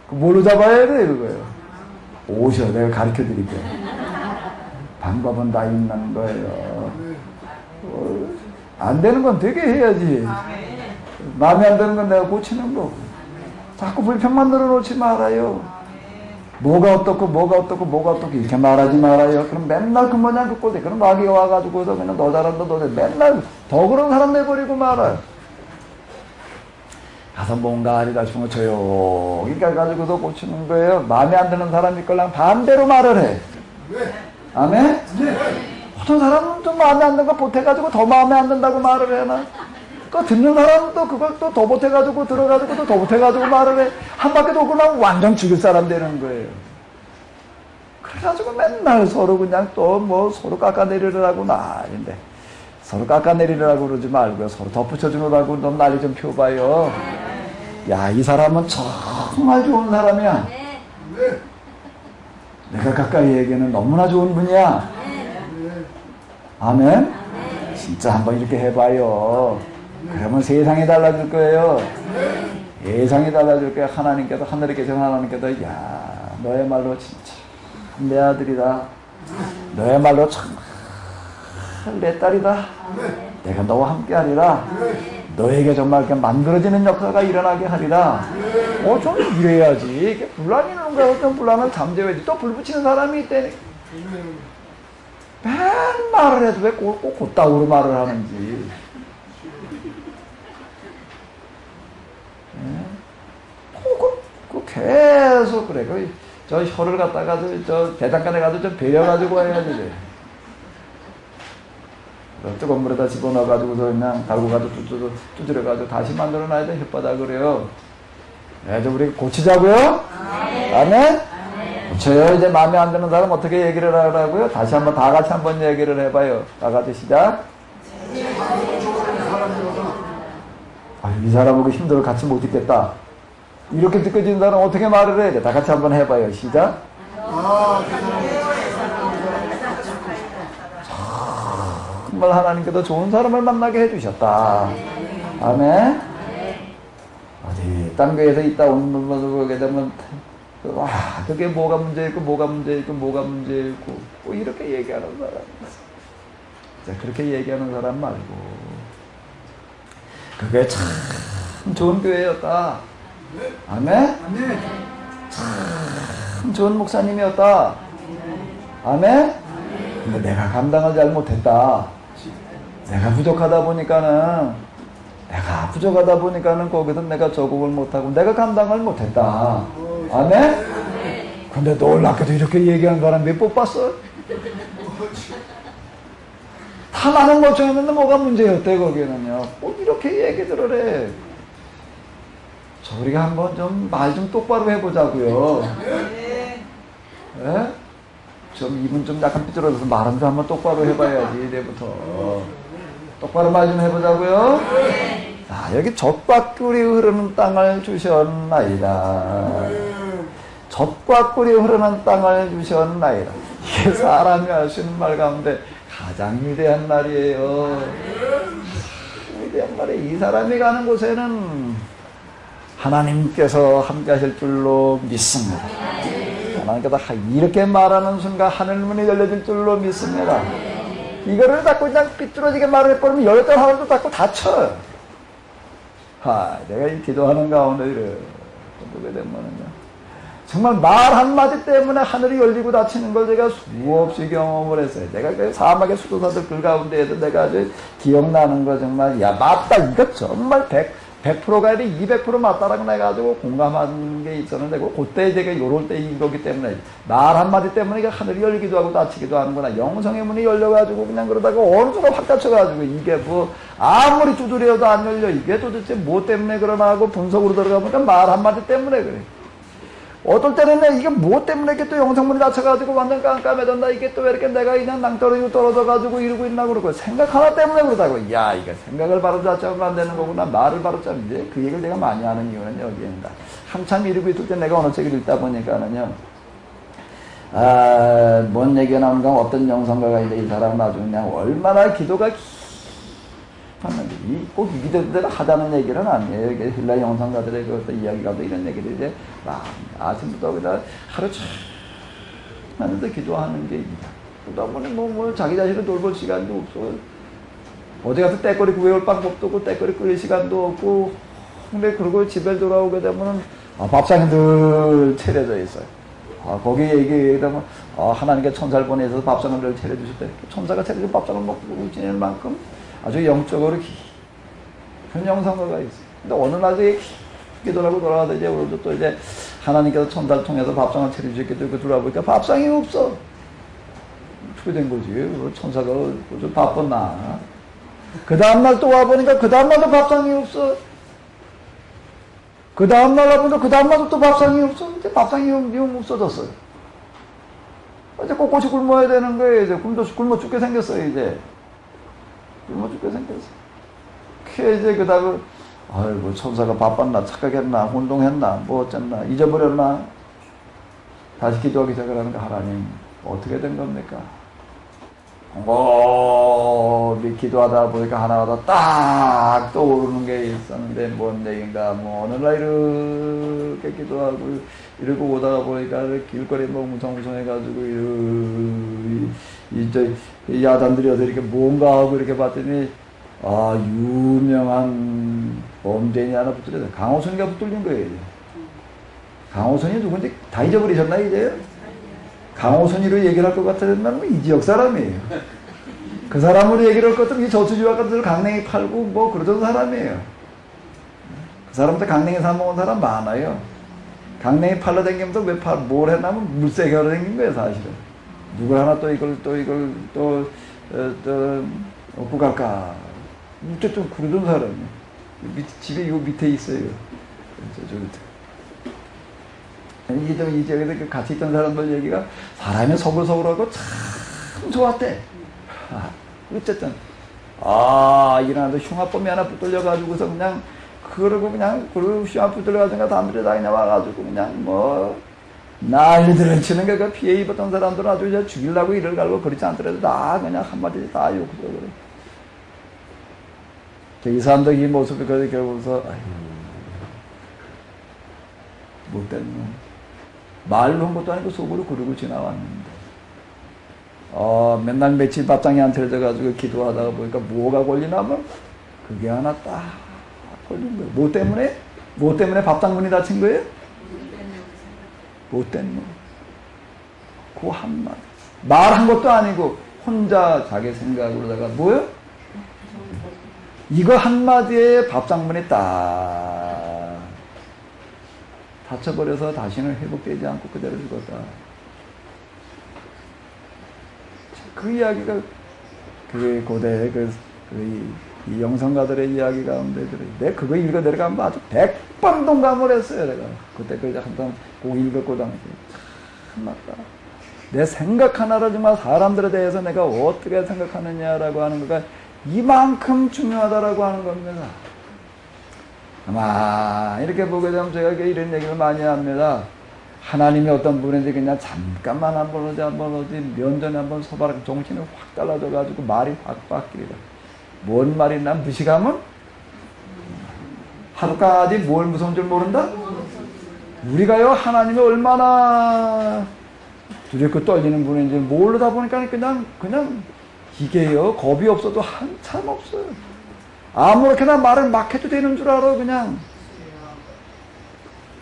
뭘로 잡아야 돼 그거예요. 오셔 내가 가르쳐 드릴게요. 방법은 다 있는 거예요. 안 되는 건 되게 해야지. 마음에 안 드는 건 내가 고치는 거고. 자꾸 불평 만들어 놓지 말아요. 뭐가 어떻고 이렇게 말하지 말아요. 그럼 맨날 그 모양 그 꼴대. 그럼 마귀가 와가지고서 그냥 너 잘한다 너 잘한다. 맨날 더 그런 사람 내버리고 말아요. 가서 뭔가 아니다 싶으면 조용히 가가지고서 고치는 거예요. 마음에 안 드는 사람이 있걸랑 반대로 말을 해. 아멘? 어떤 사람은 좀 마음에 안 드는 거 보태가지고 더 마음에 안 든다고 말을 해나? 그 듣는 사람은 또 그걸 또 더 보태가지고 들어가지고 또 더 보태가지고 말을 해. 한 바퀴 돌고 나면 완전 죽일 사람 되는 거예요. 그래가지고 맨날 서로 그냥 또 뭐 서로 깎아내리려고 난인데 서로 깎아내리려고 그러지 말고요. 서로 덧붙여주느라고 넌 난리 좀 펴봐요. 야, 이 사람은 정말 좋은 사람이야. 내가 가까이 얘기하는 너무나 좋은 분이야. 아멘? 진짜 한번 이렇게 해봐요. 그러면 세상이 달라질 거예요. 세상이 달라질 거예요. 하나님께서 하늘에 계신 하나님께서 야 너야말로 진짜 내 아들이다. 너야말로 정말 내 딸이다. 내가 너와 함께하리라. 너에게 정말 이렇게 만들어지는 역사가 일어나게 하리라. 좀 이래야지. 이게 분란이 있는 거야. 어떤 분란을 잠재워야지. 또 불 붙이는 사람이 있다니. 맨 말을 해도 왜 꼭 곧다우로 말을 하는지. 계속 그래. 저 혀를 갖다가 저 대장간에 가서 좀 배려가지고 해야지. 뜨거운 물에다 집어넣어가지고서 그냥 달고가지고 두드려가지고 다시 만들어놔야 돼. 혓바닥 그래요. 그래서 우리 고치자고요. 아멘. 고쳐요. 이제 마음에 안 드는 사람 어떻게 얘기를 하라고요? 다시 한번 다 같이 한번 얘기를 해봐요. 다 같이 시작. 이 사람하고 힘들어 같이 못 있겠다. 이렇게 느껴지는 사람 어떻게 말을 해야 돼? 다 같이 한번 해봐요. 시작. 정말 하나님께서 좋은 사람을 만나게 해주셨다. 아멘. 어디 딴 교회에서 있다 오는 분들 보게 되면 와 그게 뭐가 문제일까 뭐가 문제일까 뭐가 일고 뭐 이렇게 얘기하는 사람 자 그렇게 얘기하는 사람 말고 그게 참 좋은 교회였다. 아멘. 참 좋은 목사님이었다. 아멘. 근데 내가 감당을 잘 못했다. 내가 부족하다 보니까는 거기서 내가 적응을 못하고 내가 감당을 못했다. 아멘? 근데 놀랍게도 이렇게 얘기하는 사람 몇 번 봤어? 다 많은 것 중에 있는데 뭐가 문제였대 거기는요. 꼭 이렇게 얘기들을 해. 저 우리가 한번 좀 말 좀 똑바로 해보자고요. 예? 좀 입은 좀 약간 삐뚤어져서 말은 좀 한번 똑바로 해봐야지 이제부터. 똑바로 말 좀 해보자고요. 자, 여기 젖과 꿀이 흐르는 땅을 주셨나이다. 젖과 꿀이 흐르는 땅을 주셨나이다. 이게 사람이 할 수 있는 말 가운데 가장 위대한 말이에요. 위대한 말이에요. 이 사람이 가는 곳에는 하나님께서 함께 하실 줄로 믿습니다. 하나님께서 이렇게 말하는 순간 하늘문이 열려질 줄로 믿습니다. 이거를 자꾸 그냥 삐뚤어지게 말을 해버리면 열렸던 하늘도 자꾸 닫혀. 내가 이 기도하는 가운데 이래 보게 되면은요. 정말 말 한마디 때문에 하늘이 열리고 닫히는 걸 제가 수없이 경험을 했어요. 내가 그 사막의 수도사들 그 가운데에도 내가 아주 기억나는 거 정말, 야, 맞다. 이거 정말 100%가 아니라 200% 맞다라고 해가지고 공감한 게 있었는데, 그때 제가 요럴 때 이거기 때문에, 말 한마디 때문에 하늘이 열리기도 하고 닫히기도 하는구나. 영성의 문이 열려가지고 그냥 그러다가 어느 순간 확 닫혀가지고 이게 뭐, 아무리 두드려도 안 열려. 이게 도대체 뭐 때문에 그러나 하고 분석으로 들어가보니까 말 한마디 때문에 그래. 어떨 때는 이게 뭐 때문에 이렇게 또 영성문이 닫혀가지고 완전 깜깜해졌나, 이게 또 왜 이렇게 내가 그냥 낭떠러지고 떨어져가지고 이러고 있나 그러고, 생각 하나 때문에 그러다고. 야, 이게 생각을 바로 잡으면 안 되는 거구나. 말을 바로 잡으면 돼. 그 얘기를 내가 많이 하는 이유는 여기입니다. 한참 이러고 있을 때 내가 어느 책을 읽다 보니까는요, 뭔 얘기가 나오는가, 어떤 영성가가 이제 이 사람은 아주 그냥 얼마나 기도가 하는데, 꼭 이기대로 하자는 얘기는 아니에요. 이게 힐라 영성가들의 그 이야기가 이런 얘기를 이제 아침부터 그냥 하루 종일 하는데 기도하는 게 있다. 그러다 보니 뭐 자기 자신을 돌볼 시간도 없어. 어디 가서 떼거리 구해올 방법도 없고, 떼거리 끓일 시간도 없고, 근데 그러고 집에 돌아오게 되면은, 밥상이 늘 차려져 있어요. 거기 얘기하면, 하나님께 천사를 보내서 밥상을 늘 차려주실 때, 천사가 차려준 밥상을 먹고 지낼 만큼 아주 영적으로 깊은 영성가가 있어요. 근데 어느 날 기도하고 돌아가다 이제 오늘도 또 이제 하나님께서 천사를 통해서 밥상을 차려주셨기 때문에 돌아보니까 밥상이 없어. 어떻게 된 거지? 천사가 좀 바빴나? 그 다음날 또 와보니까 그 다음날도 밥상이 없어. 그 다음날 와보니까 그 다음날도 또 밥상이 없어. 이제 밥상이 없어졌어요. 이제 꼿꼿이 굶어야 되는 거예요. 이제 굶어 죽게 생겼어요. 이제. 굶어 죽게 생겼어. 그게 이제 그 다음에, 아이고, 천사가 바빴나, 착각했나, 혼동했나, 뭐 어쨌나, 잊어버렸나. 다시 기도하기 시작하니까, 하나님, 어떻게 된 겁니까? 기도하다 보니까 하나마다 딱 떠오르는 게 있었는데, 뭔 얘기인가, 뭐, 어느 날 이렇게 기도하고, 이러고 오다가 보니까 길거리 뭐 웅성웅성해가지고, 이 야단들이 어디 이렇게 뭔가 하고 이렇게 봤더니, 유명한 범죄인이 하나 붙들려서 강호선이가 붙들린 거예요, 이제. 강호선이 누군지 다 잊어버리셨나, 이제? 강호선이로 얘기를 할 것 같으면 이 지역 사람이에요. 그 사람으로 얘기를 할 것 같으면 이 저수지와 같은 강냉이 팔고 뭐 그러던 사람이에요. 그 사람한테 강냉이 사먹은 사람 많아요. 강냉이 팔러 다니면서 뭘 했냐면 물세 겨러 다닌 거예요, 사실은. 누굴 하나 또 업고 갈까? 어쨌든 그러던 사람이 집에 요 밑에 있어요. 이 지역에서 같이 있던 사람들 얘기가 사람이 서글서글하고 참 좋았대. 어쨌든 일어나도 흉악범이 하나 붙들려가지고서 그냥 그러고 그냥 그 흉악 붙들려가지고 담배를 다 그냥 와가지고 그냥 뭐 난리들을 치는 게 그 피해 입었던 사람들은 아주 이제 죽이려고 이를 갈고 그렇지 않더라도 다 그냥 한마디 다 욕하고 그래. 이 사람들 이 모습을 그렇게 보면서 못된 놈. 말로 한 것도 아니고 속으로 그러고 지나왔는데 맨날 며칠 밥상에 안 틀어져가지고 기도하다가 보니까 뭐가 걸리나면 그게 하나 딱 걸린 거예요. 뭐 때문에 밥상 문이 닫힌 거예요? 못된 놈. 그 한마디. 말한 것도 아니고 혼자 자기 생각으로다가 뭐요? 이거 한마디에 밥상문이 딱 닫혀버려서 다시는 회복되지 않고 그대로 죽었다. 그 이야기가 그 고대 이 영성가들의 이야기 가운데 내가 그거 읽어 내려가면 아주 100번 동감을 했어요. 내가 그때 그 한번 꼭 읽었고 당시 참 맞다. 내 생각 하나를 정말 사람들에 대해서 내가 어떻게 생각하느냐라고 하는 거가 이만큼 중요하다라고 하는 겁니다. 아마 이렇게 보게 되면 제가 이런 얘기를 많이 합니다. 하나님이 어떤 분인지 그냥 잠깐만 한번 어디 면전에 한번 서봐라 정신이 확 달라져가지고 말이 확 바뀌리라. 뭔 말이나 무식하면 하루까지 뭘 무서운 줄 모른다? 우리가요 하나님이 얼마나 두렵고 떨리는 분인지 모르다 보니까 그냥 이게요 겁이 없어도 한참 없어요. 아무렇게나 말을 막 해도 되는 줄 알아. 그냥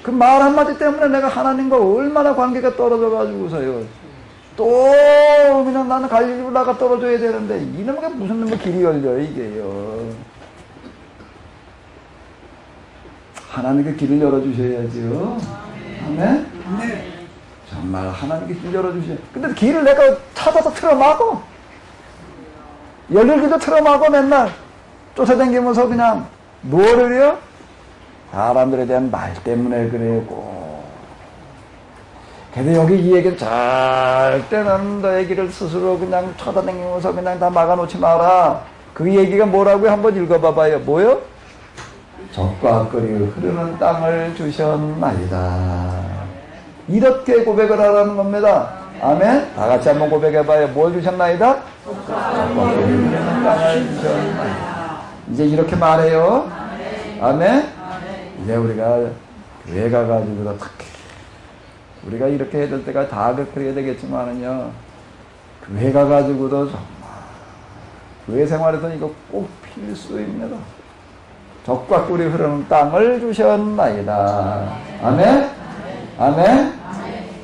그 말 한마디 때문에 내가 하나님과 얼마나 관계가 떨어져가지고서요 또 그냥 나는 갈릴리로 나가 떨어져야 되는데 이놈의 무슨 놈의 길이 열려 이게요. 하나님께 길을 열어주셔야죠. 아멘? 네. 정말 하나님께 길 열어주셔야. 근데 길을 내가 찾아서 틀어막어. 열릴 길도 틀어막어. 맨날 쫓아다니면서 그냥 뭐를요? 사람들에 대한 말 때문에 그래요. 근데 여기 이 얘기는 절대는 너의 길을 스스로 그냥 쳐다다니면서 그냥 다 막아놓지 마라. 그 얘기가 뭐라고요? 한번 읽어봐봐요. 뭐요? 적과 끓이 흐르는 땅을 주셨나이다. 이렇게 고백을 하라는 겁니다. 아멘? 다 같이 한번 고백해봐요. 뭘 주셨나이다? 적과 끓이 흐르는 땅을 주셨나이다. 이제 이렇게 말해요. 아멘? 이제 우리가 교회 가가지고 특히 우리가 이렇게 해줄 때가 다 그래야 되겠지만은요 교회 가가지고도 정말 교회 생활에서 이거 꼭 필수입니다. 적과 꿀이 흐르는 땅을 주셨나이다. 아멘? 아멘?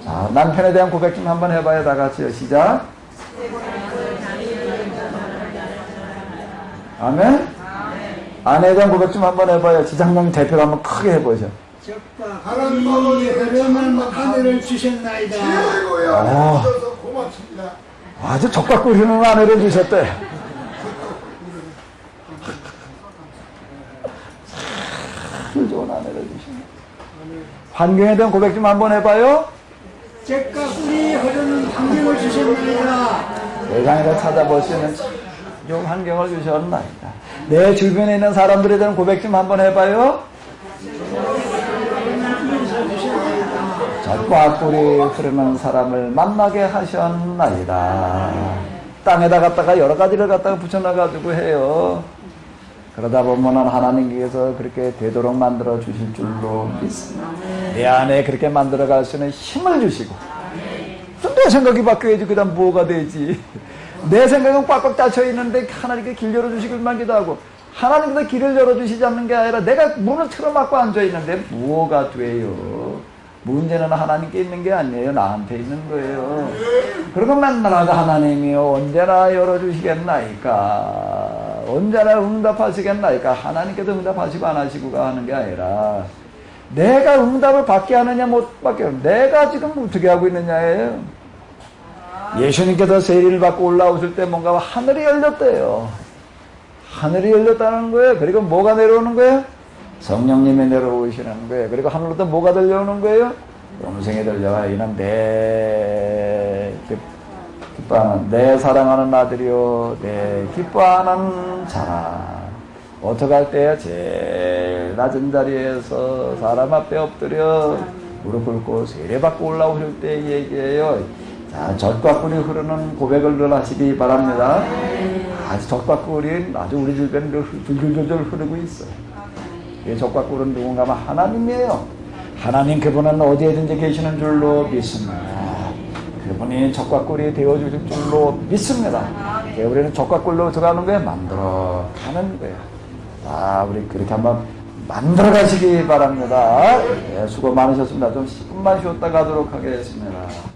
자, 남편에 대한 고백 좀 한번 해봐요. 다 같이요. 시작. 아멘? 아내에 대한 고백 좀 한번 해봐요. 지장령 대표로 한번 크게 해보죠.
하나님이 흐르는 하늘을 주셨나이다.
최고야. 고맙습니다. 아주 적과 꿀 흐르는 아내를 주셨대. 참 좋은 아내를 주셨네. 환경에 대한 고백 좀 한번 해봐요.
적과 꿀이 흐르는 환경을 주셨나이다.
세상에서 찾아볼 수 있는 좋은 환경을 주셨나이다. 내 주변에 있는 사람들에 대한 고백 좀 한번 해봐요. 적과 꿀이 흐르는 사람을 만나게 하셨나이다. 땅에다 갖다가 여러 가지를 갖다가 붙여놔가지고 해요. 그러다 보면은 하나님께서 그렇게 되도록 만들어 주실 줄로 믿습니다. 내 안에 그렇게 만들어 갈 수 있는 힘을 주시고. 내 생각이 바뀌어야지 그 다음 뭐가 되지. 내 생각은 꽉꽉 닫혀 있는데 하나님께 길 열어주시길만 기도하고 하나님께서 길을 열어주시지 않는 게 아니라 내가 문을 틀어막고 앉아있는데 뭐가 돼요. 문제는 하나님께 있는 게 아니에요. 나한테 있는 거예요. 그리고 맨날 하나님이요 언제나 열어주시겠나이까 언제나 응답하시겠나이까 하나님께서 응답하시고 안 하시고가 하는 게 아니라 내가 응답을 받게 하느냐 못 받게 하느냐 내가 지금 어떻게 하고 있느냐예요. 예수님께서 세리를 받고 올라오실 때 뭔가 하늘이 열렸대요. 하늘이 열렸다는 거예요. 그리고 뭐가 내려오는 거예요? 성령님이 내려오시는 거예요. 그리고 하늘로부터 뭐가 들려오는 거예요? 음성이 들려와 이는 내 기뻐하는 내 사랑하는 아들이요 내 기뻐하는 자라. 어떻게 할 때요? 제일 낮은 자리에서 사람 앞에 엎드려 무릎 꿇고 세례받고 올라오실 때 얘기해요. 자, 젖과 꿀이 흐르는 고백을 늘 하시기 바랍니다. 아주 젖과 꿀이 아주 우리 주변에 줄줄줄줄 흐르고 있어요. 이 젖과 꿀은 누군가 하면 하나님이에요. 하나님 그분은 어디에든지 계시는 줄로 믿습니다. 그분이 젖과 꿀이 되어주실 줄로 믿습니다. 우리는 젖과 꿀로 들어가는 거예요. 만들어 가는 거예요. 자, 우리 그렇게 한번 만들어 가시기 바랍니다. 네, 수고 많으셨습니다. 좀 10분만 쉬었다 가도록 하겠습니다.